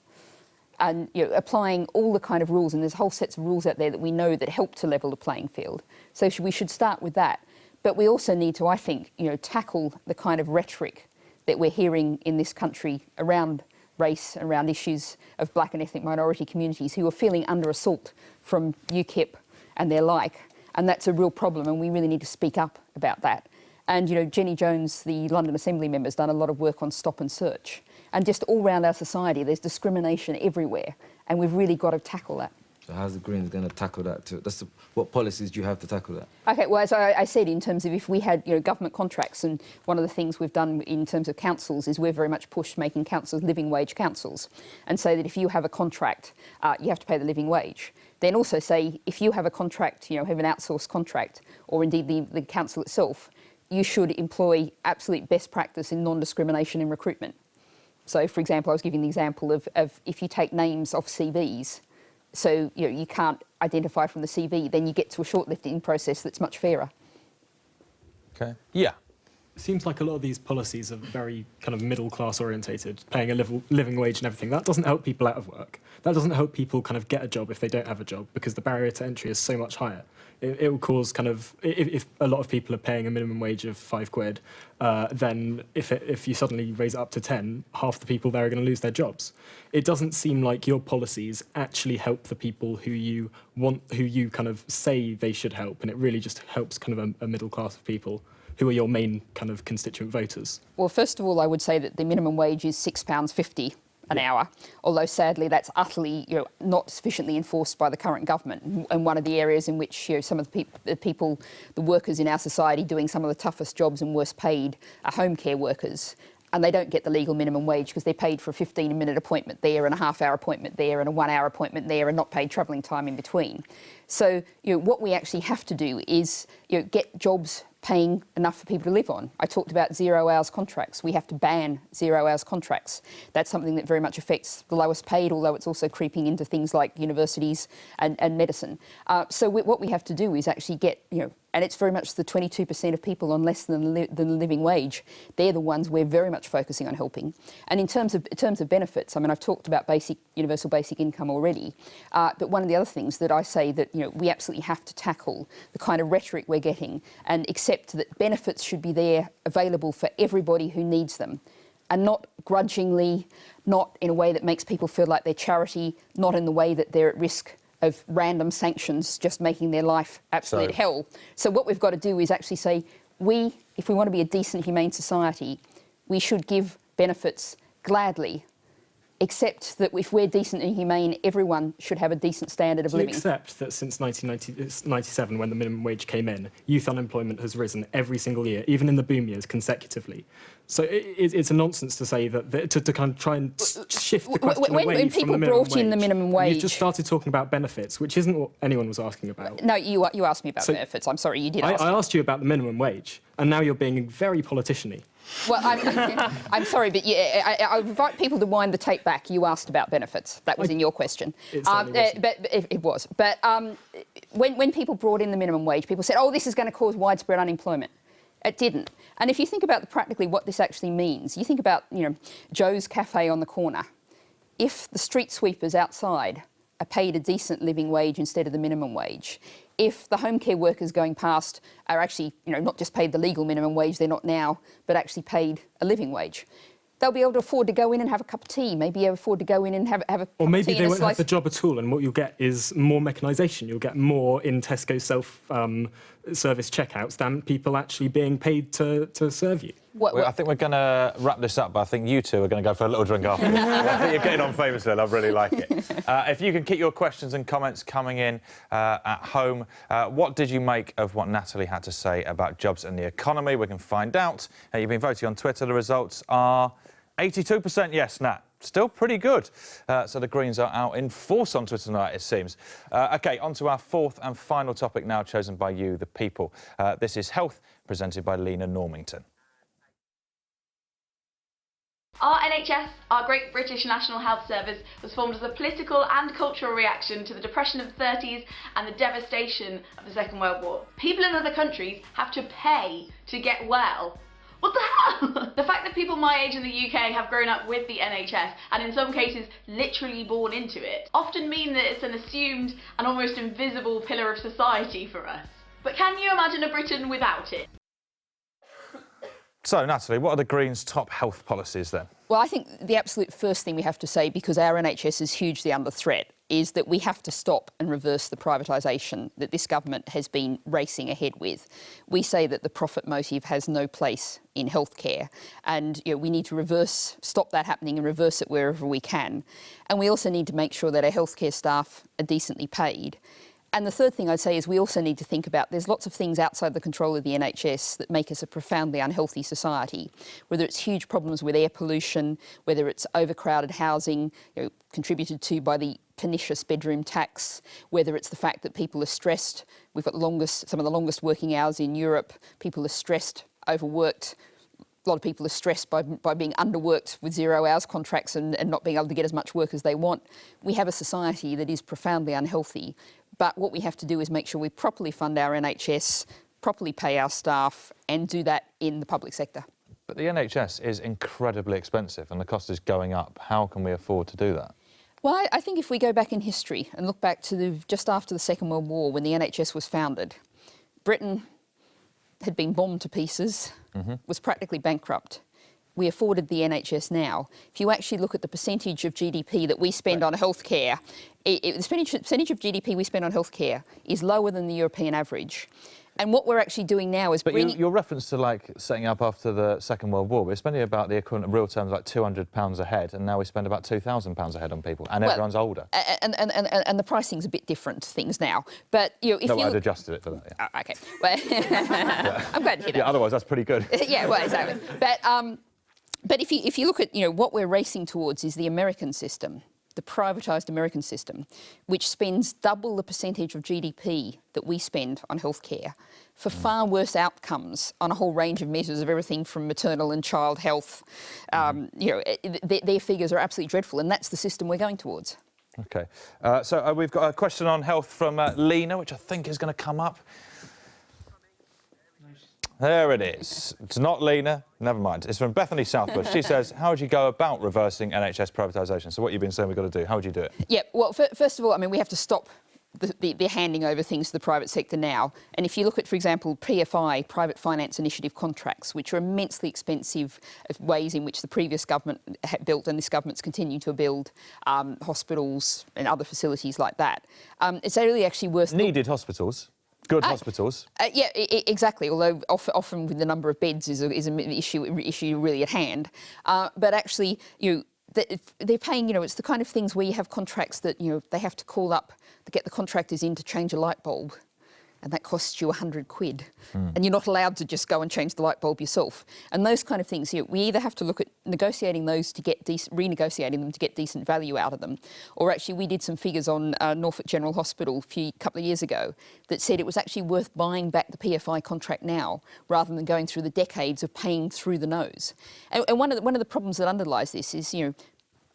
and applying all the kind of rules. And there's whole sets of rules out there that we know that help to level the playing field. So we should start with that. But we also need to, I think, tackle the kind of rhetoric that we're hearing in this country around race, around issues of black and ethnic minority communities who are feeling under assault from UKIP and their like. And that's a real problem, and we really need to speak up about that. And, you know, Jenny Jones, the London Assembly member, has done a lot of work on stop and search. And just all around our society, there's discrimination everywhere, and we've really got to tackle that. So how's the Greens going to tackle that too? What policies do you have to tackle that? Okay, well, as I said, in terms of if we had, you know, government contracts, and one of the things we've done in terms of councils is we're very much pushed making councils living wage councils, and say that if you have a contract, you have to pay the living wage. Then also say if you have a contract, you know, have an outsourced contract, or indeed the council itself, you should employ absolute best practice in non-discrimination in recruitment. So, for example, I was giving the example of if you take names off CVs, so you know you can't identify from the CV, then you get to a shortlisting process that's much fairer. Okay. Yeah. It seems like a lot of these policies are very kind of middle class orientated, paying a living wage and everything. That doesn't help people out of work. That doesn't help people kind of get a job if they don't have a job, because the barrier to entry is so much higher. It will cause kind of, if a lot of people are paying a minimum wage of £5, then if you suddenly raise it up to 10, half the people there are going to lose their jobs. It doesn't seem like your policies actually help the people who you kind of say they should help, and it really just helps kind of a middle class of people who are your main kind of constituent voters. Well, first of all, I would say that the minimum wage is £6.50 an hour, although sadly that's utterly, you know, not sufficiently enforced by the current government. And one of the areas in which, you know, some of the workers in our society doing some of the toughest jobs and worst paid are home care workers. And they don't get the legal minimum wage because they're paid for a 15-minute appointment there and a half-hour appointment there and a 1-hour appointment there, and not paid travelling time in between. So, you know, what we actually have to do is, you know, get jobs paying enough for people to live on. I talked about 0 hours contracts. We have to ban 0 hours contracts. That's something that very much affects the lowest paid, although it's also creeping into things like universities and medicine. So what we have to do is actually get, you know, and it's very much the 22% of people on less than the living wage. They're the ones we're very much focusing on helping. And in terms of benefits, I mean, I've talked about universal basic income already, but one of the other things that I say that, you know, we absolutely have to tackle the kind of rhetoric we're getting and accept that benefits should be there available for everybody who needs them, and not grudgingly, not in a way that makes people feel like they're charity, not in the way that they're at risk of random sanctions just making their life absolute hell. So what we've got to do is actually say, if we want to be a decent, humane society, we should give benefits gladly, except that if we're decent and humane, everyone should have a decent standard of living. Except that since 1997, when the minimum wage came in, youth unemployment has risen every single year, even in the boom years, consecutively. So it's a nonsense to say that, to kind of try and shift the question away from the minimum wage. When people brought in the minimum wage... You just started talking about benefits, which isn't what anyone was asking about. No, you asked me about benefits. I'm sorry, you did ask me. I asked you about the minimum wage, and now you're being very politician-y. Well, I'm sorry, but I invite people to wind the tape back. You asked about benefits. That was in your question. It wasn't. But it was. But when people brought in the minimum wage, people said, oh, this is going to cause widespread unemployment. It didn't. And if you think about practically what this actually means, you think about, you know, Joe's Cafe on the corner. If the street sweepers outside are paid a decent living wage instead of the minimum wage, if the home care workers going past are actually, you know, not just paid the legal minimum wage, they're not now, but actually paid a living wage, they'll be able to afford to go in and have a cup of tea, maybe afford to go in and have a cup of tea. Or maybe they won't have the job at all, and what you'll get is more mechanisation. You'll get more in Tesco self-service checkouts than people actually being paid to serve you. I think we're going to wrap this up, but I think you two are going to go for a little drink after. I think you're getting on famously, and I really like it. If you can keep your questions and comments coming in at home, what did you make of what Natalie had to say about jobs and the economy? We can find out. You've been voting on Twitter. The results are 82% yes, Nat. Still pretty good. So the Greens are out in force on Twitter tonight, it seems. OK, on to our fourth and final topic now, chosen by you, the people. This is health, presented by Lena Normington. Our NHS, our great British National Health Service, was formed as a political and cultural reaction to the depression of the 30s and the devastation of the Second World War. People in other countries have to pay to get well. What the hell? The fact that people my age in the UK have grown up with the NHS, and in some cases literally born into it, often mean that it's an assumed and almost invisible pillar of society for us. But can you imagine a Britain without it? So, Natalie, what are the Greens' top health policies then? Well, I think the absolute first thing we have to say, because our NHS is hugely under threat, is that we have to stop and reverse the privatisation that this government has been racing ahead with. We say that the profit motive has no place in healthcare, and we need to stop that happening and reverse it wherever we can. And we also need to make sure that our healthcare staff are decently paid. And the third thing I'd say is we also need to think about there's lots of things outside the control of the NHS that make us a profoundly unhealthy society, whether it's huge problems with air pollution, whether it's overcrowded housing, contributed to by the pernicious bedroom tax, whether it's the fact that people are stressed. We've got some of the longest working hours in Europe. People are stressed, overworked. A lot of people are stressed by being underworked with 0 hours contracts and not being able to get as much work as they want. We have a society that is profoundly unhealthy. But what we have to do is make sure we properly fund our NHS, properly pay our staff, and do that in the public sector. But the NHS is incredibly expensive and the cost is going up. How can we afford to do that? Well, I think if we go back in history and look back to just after the Second World War, when the NHS was founded, Britain had been bombed to pieces, was practically bankrupt. We afforded the NHS now. If you actually look at the percentage of GDP that we spend on healthcare, the percentage of GDP we spend on healthcare is lower than the European average. And what we're actually doing now is your reference to setting up after the Second World War, we're spending about the equivalent of real terms like £200 a head, and now we spend about £2,000 a head on people, and everyone's older. And the pricing's a bit different to things now. But I'd adjusted it for that. Yeah. Oh, okay. Well, I'm glad to hear that. Yeah, otherwise that's pretty good. Yeah, well, exactly. But if you look at what we're racing towards is the American system, the privatised American system, which spends double the percentage of GDP that we spend on healthcare for far worse outcomes on a whole range of measures of everything from maternal and child health. Their figures are absolutely dreadful, and that's the system we're going towards. OK. So we've got a question on health from Lena, which I think is going to come up. There it is. It's not Lena. Never mind. It's from Bethany Southbush. She says, how would you go about reversing NHS privatisation? So what you've been saying we've got to do, how would you do it? Yeah, well, first of all, we have to stop the handing over things to the private sector now. And if you look at, for example, PFI, Private Finance Initiative contracts, which are immensely expensive ways in which the previous government built and this government's continuing to build hospitals and other facilities like that, it's really actually worth... Needed hospitals. Good hospitals. Yeah, exactly. Although often with the number of beds is an issue really at hand. But actually, they're paying. It's the kind of things where you have contracts that they have to call up to get the contractors in to change a light bulb, and that costs you £100, and you're not allowed to just go and change the light bulb yourself. And those kind of things, we either have to look at negotiating those to get renegotiating them to get decent value out of them, or actually we did some figures on Norfolk General Hospital a couple of years ago that said it was actually worth buying back the PFI contract now rather than going through the decades of paying through the nose. And one of the problems that underlies this is,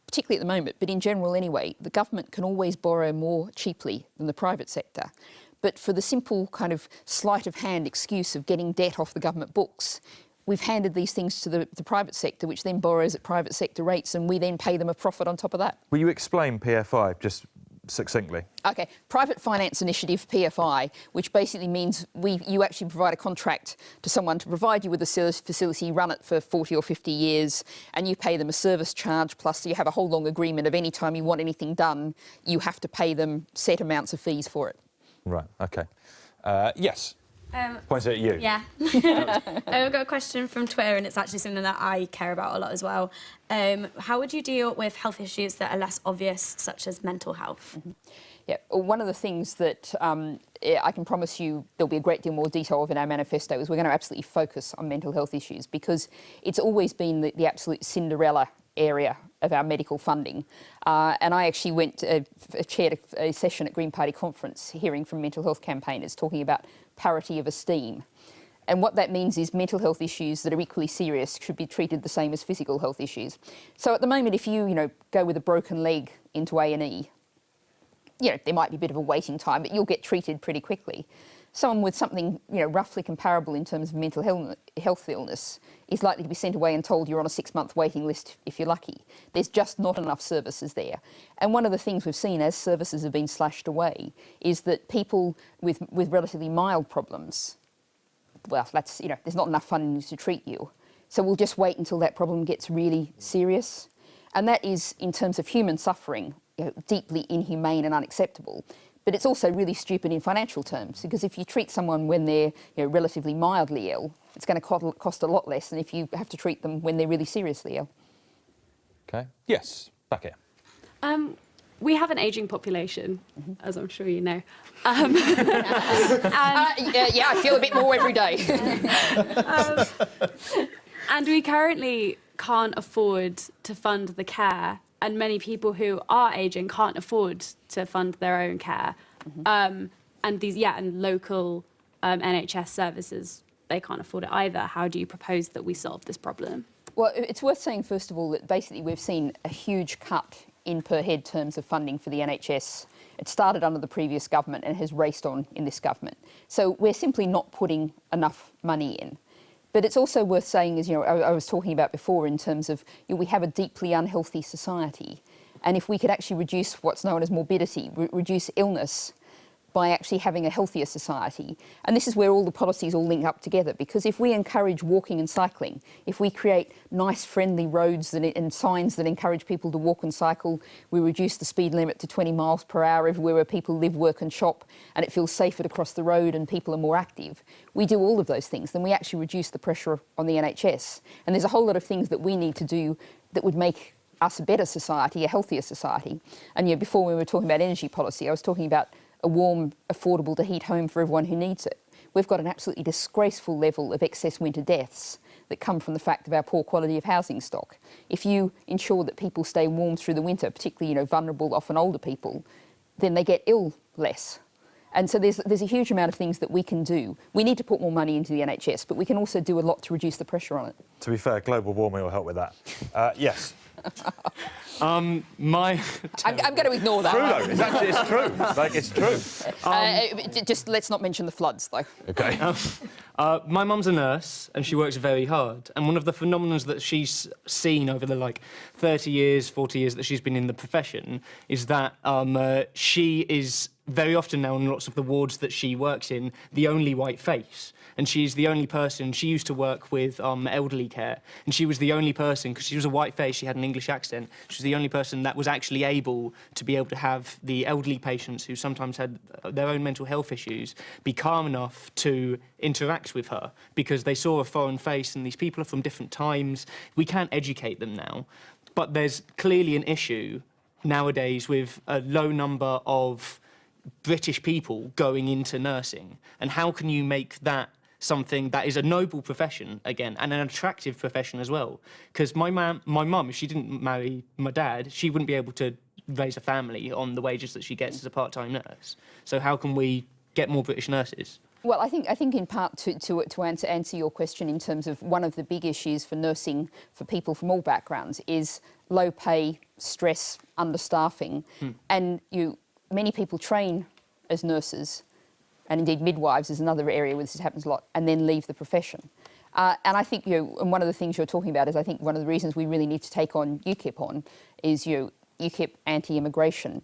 particularly at the moment, but in general anyway, the government can always borrow more cheaply than the private sector. But for the simple kind of sleight of hand excuse of getting debt off the government books, we've handed these things to the private sector, which then borrows at private sector rates, and we then pay them a profit on top of that. Will you explain PFI just succinctly? OK. Private Finance Initiative, PFI, which basically means you actually provide a contract to someone to provide you with a facility, run it for 40 or 50 years, and you pay them a service charge, plus you have a whole long agreement of any time you want anything done, you have to pay them set amounts of fees for it. Right, OK. Yes. Points at you. Yeah. I've got a question from Twitter, and it's actually something that I care about a lot as well. How would you deal with health issues that are less obvious, such as mental health? Yeah, one of the things that I can promise you there'll be a great deal more detail of in our manifesto is we're going to absolutely focus on mental health issues, because it's always been the absolute Cinderella area of our medical funding. And I actually chaired a session at Green Party conference hearing from mental health campaigners talking about parity of esteem. And what that means is mental health issues that are equally serious should be treated the same as physical health issues. So at the moment, if you go with a broken leg into A&E, there might be a bit of a waiting time, but you'll get treated pretty quickly. Someone with something, roughly comparable in terms of mental health illness is likely to be sent away and told you're on a 6-month waiting list if you're lucky. There's just not enough services there. And one of the things we've seen as services have been slashed away is that people with relatively mild problems, well, there's not enough funding to treat you. So we'll just wait until that problem gets really serious. And that is, in terms of human suffering, deeply inhumane and unacceptable. But it's also really stupid in financial terms, because if you treat someone when they're relatively mildly ill, it's going to cost a lot less than if you have to treat them when they're really seriously ill. OK. Yes, back here. We have an ageing population, as I'm sure you know. Yeah, I feel a bit more every day. And we currently can't afford to fund the care, and many people who are ageing can't afford to fund their own care. And local NHS services, they can't afford it either. How do you propose that we solve this problem? Well, it's worth saying, first of all, that basically we've seen a huge cut in per head terms of funding for the NHS. It started under the previous government and has raced on in this government. So we're simply not putting enough money in. But it's also worth saying, as I was talking about before, in terms of we have a deeply unhealthy society. And if we could actually reduce what's known as morbidity, reduce illness, by actually having a healthier society. And this is where all the policies all link up together, because if we encourage walking and cycling, if we create nice friendly roads and signs that encourage people to walk and cycle, we reduce the speed limit to 20 miles per hour everywhere where people live, work and shop, and it feels safer to cross the road and people are more active. We do all of those things, then we actually reduce the pressure on the NHS. And there's a whole lot of things that we need to do that would make us a better society, a healthier society. And before when we were talking about energy policy, I was talking about a warm, affordable to heat home for everyone who needs it. We've got an absolutely disgraceful level of excess winter deaths that come from the fact of our poor quality of housing stock. If you ensure that people stay warm through the winter, particularly vulnerable, often older people, then they get ill less. And so there's a huge amount of things that we can do. We need to put more money into the NHS, but we can also do a lot to reduce the pressure on it. To be fair, global warming will help with that. Yes. I'm going to ignore that. True, though. It's true. It's true. Just let's not mention the floods, though. OK. My mum's a nurse, and she works very hard. And one of the phenomena that she's seen over the 30 years, 40 years that she's been in the profession is that she is very often now in lots of the wards that she works in the only white face. And she's the only person. She used to work with elderly care, and she was the only person, because she was a white face, she had an English accent, she was the only person that was actually able to have the elderly patients who sometimes had their own mental health issues be calm enough to interact with her, because they saw a foreign face and these people are from different times. We can't educate them now, but there's clearly an issue nowadays with a low number of British people going into nursing. And how can you make that something that is a noble profession, again, and an attractive profession as well? Because my mum, if she didn't marry my dad, she wouldn't be able to raise a family on the wages that she gets as a part-time nurse. So how can we get more British nurses? Well, I think in part to answer your question in terms of one of the big issues for nursing for people from all backgrounds is low pay, stress, understaffing, and many people train as nurses, and indeed midwives is another area where this happens a lot, and then leave the profession. And I think, and one of the things you're talking about is I think one of the reasons we really need to take on UKIP is UKIP anti-immigration.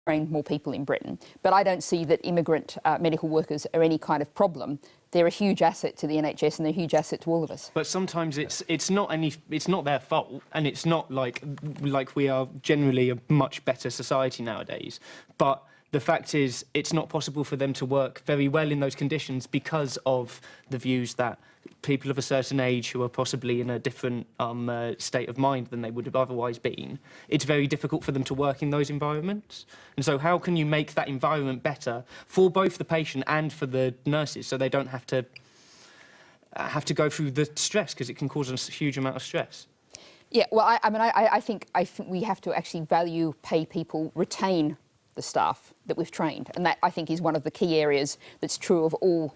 Train more people in Britain, but I don't see that immigrant medical workers are any kind of problem. They're a huge asset to the NHS and they're a huge asset to all of us. But sometimes it's not their fault, and it's not like we are generally a much better society nowadays. But the fact is, it's not possible for them to work very well in those conditions because of the views that people of a certain age who are possibly in a different state of mind than they would have otherwise been, it's very difficult for them to work in those environments. And so how can you make that environment better for both the patient and for the nurses, so they don't have to go through the stress, because it can cause a huge amount of stress? Yeah, well, I think we have to actually value, pay people, retain the staff that we've trained, and that I think is one of the key areas that's true of all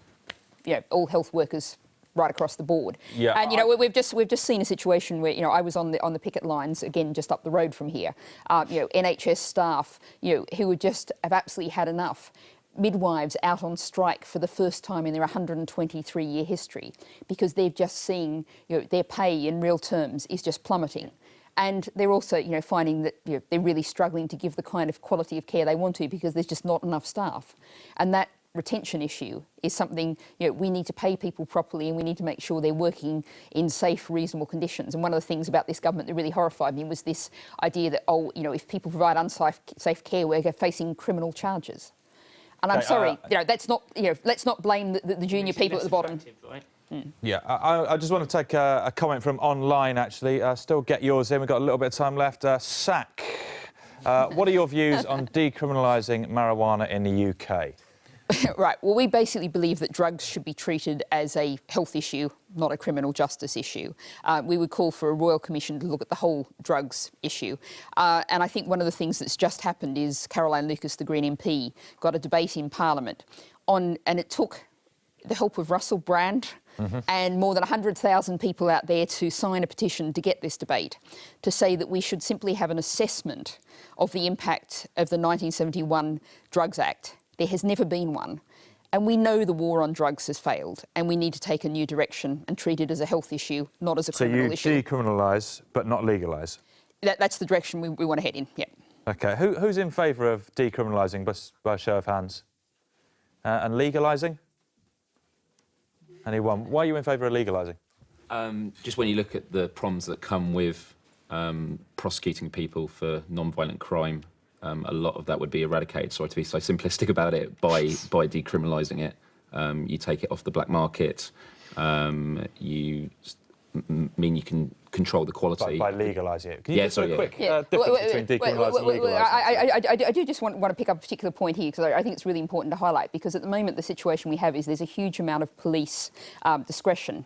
health workers right across the board. Yeah, And we've just seen a situation where I was on the picket lines again just up the road from here. NHS staff who would just have absolutely had enough. Midwives out on strike for the first time in their 123-year history because they've just seen their pay in real terms is just plummeting. And they're also, finding that they're really struggling to give the kind of quality of care they want to because there's just not enough staff. And that retention issue is something we need to pay people properly, and we need to make sure they're working in safe, reasonable conditions. And one of the things about this government that really horrified me was this idea that if people provide unsafe care, we're facing criminal charges. And I'm sorry, that's not. Let's not blame the junior people at the bottom. Right? Yeah, I just want to take a comment from online, actually. Still get yours in. We've got a little bit of time left. Sack, what are your views on decriminalising marijuana in the UK? Right, well, we basically believe that drugs should be treated as a health issue, not a criminal justice issue. We would call for a Royal Commission to look at the whole drugs issue. And I think one of the things that's just happened is Caroline Lucas, the Green MP, got a debate in Parliament and it took the help of Russell Brand and more than 100,000 people out there to sign a petition to get this debate, to say that we should simply have an assessment of the impact of the 1971 Drugs Act. There has never been one. And we know the war on drugs has failed, and we need to take a new direction and treat it as a health issue, not as a criminal issue. So you decriminalise but not legalise? That's the direction we want to head in, yeah. OK, who's in favour of decriminalising by show of hands? And legalising? Anyone? Why are you in favour of legalising? Just when you look at the problems that come with prosecuting people for non-violent crime, a lot of that would be eradicated, sorry to be so simplistic about it, by decriminalising it. You take it off the black market, you mean you can control the quality. By legalising it. Can you give a quick difference between decriminalising and legalising? I do just want to pick up a particular point here because I think it's really important to highlight, because at the moment the situation we have is there's a huge amount of police discretion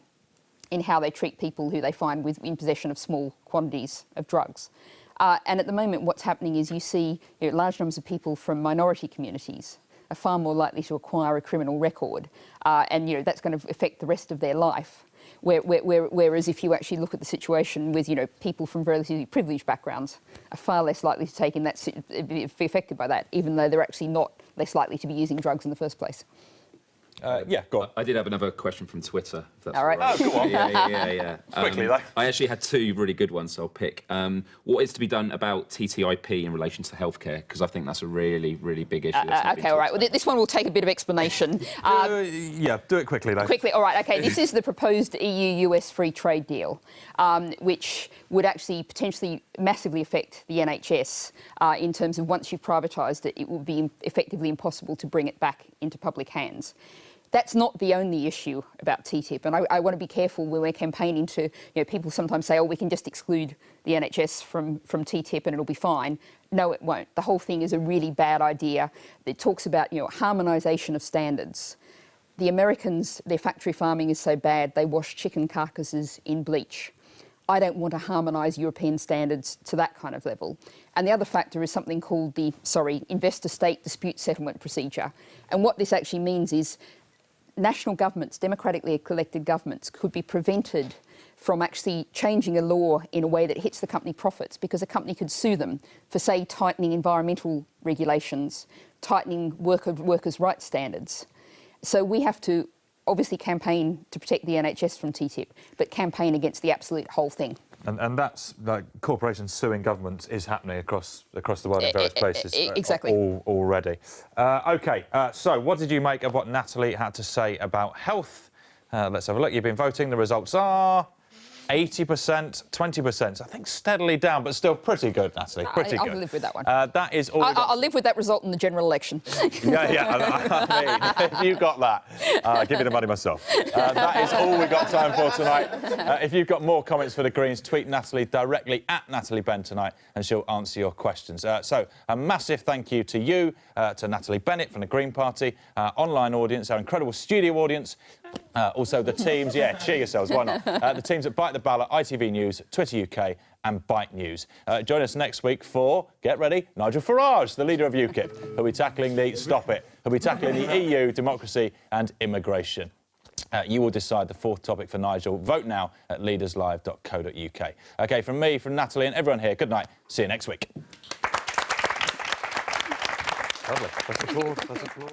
in how they treat people who they find in possession of small quantities of drugs. And at the moment, what's happening is you see large numbers of people from minority communities are far more likely to acquire a criminal record, and that's going to affect the rest of their life. Whereas if you actually look at the situation with people from relatively privileged backgrounds are far less likely to be affected by that, even though they're actually not less likely to be using drugs in the first place. Yeah, go on. I did have another question from Twitter. If that's all right. Oh, go on. Yeah. Quickly, though. I actually had two really good ones, so I'll pick. What is to be done about TTIP in relation to healthcare? Because I think that's a really, really big issue. OK, all right. Well, this one will take a bit of explanation. Yeah, do it quickly, though. Quickly, all right, OK. This is the proposed EU-US free trade deal, which would actually potentially massively affect the NHS in terms of once you've privatised it, it would be effectively impossible to bring it back into public hands. That's not the only issue about TTIP, and I want to be careful when we're campaigning to, people sometimes say, oh, we can just exclude the NHS from TTIP and it'll be fine. No, it won't. The whole thing is a really bad idea. It talks about, harmonisation of standards. The Americans, their factory farming is so bad, they wash chicken carcasses in bleach. I don't want to harmonise European standards to that kind of level. And the other factor is something called the, investor-state dispute settlement procedure. And what this actually means is national governments, democratically elected governments, could be prevented from actually changing a law in a way that hits the company profits, because a company could sue them for, say, tightening environmental regulations, tightening workers' rights standards. So we have to obviously campaign to protect the NHS from TTIP, but campaign against the absolute whole thing. And that's, like, corporations suing governments is happening across the world in various places exactly. Already. OK, so what did you make of what Natalie had to say about health? Let's have a look. You've been voting. The results are 80%, 20%. I think steadily down, but still pretty good, Natalie. Pretty good. I'll live with that one. That is all. I'll live with that result in the general election. Yeah. I mean, if you got that, I'll give you the money myself. That is all we've got time for tonight. If you've got more comments for the Greens, tweet Natalie directly at Natalie Bennett tonight, and she'll answer your questions. So a massive thank you to you, to Natalie Bennett from the Green Party, online audience, our incredible studio audience, also the teams. Yeah, cheer yourselves, why not? The teams at Bite the Ballot, ITV News, Twitter UK and Byte News. Join us next week for, get ready, Nigel Farage, the leader of UKIP, who'll be tackling the Stop It, who'll be tackling the EU, democracy and immigration. You will decide the fourth topic for Nigel. Vote now at leaderslive.co.uk. OK, from me, from Natalie and everyone here, good night. See you next week. Lovely. Let's applaud. Let's applaud.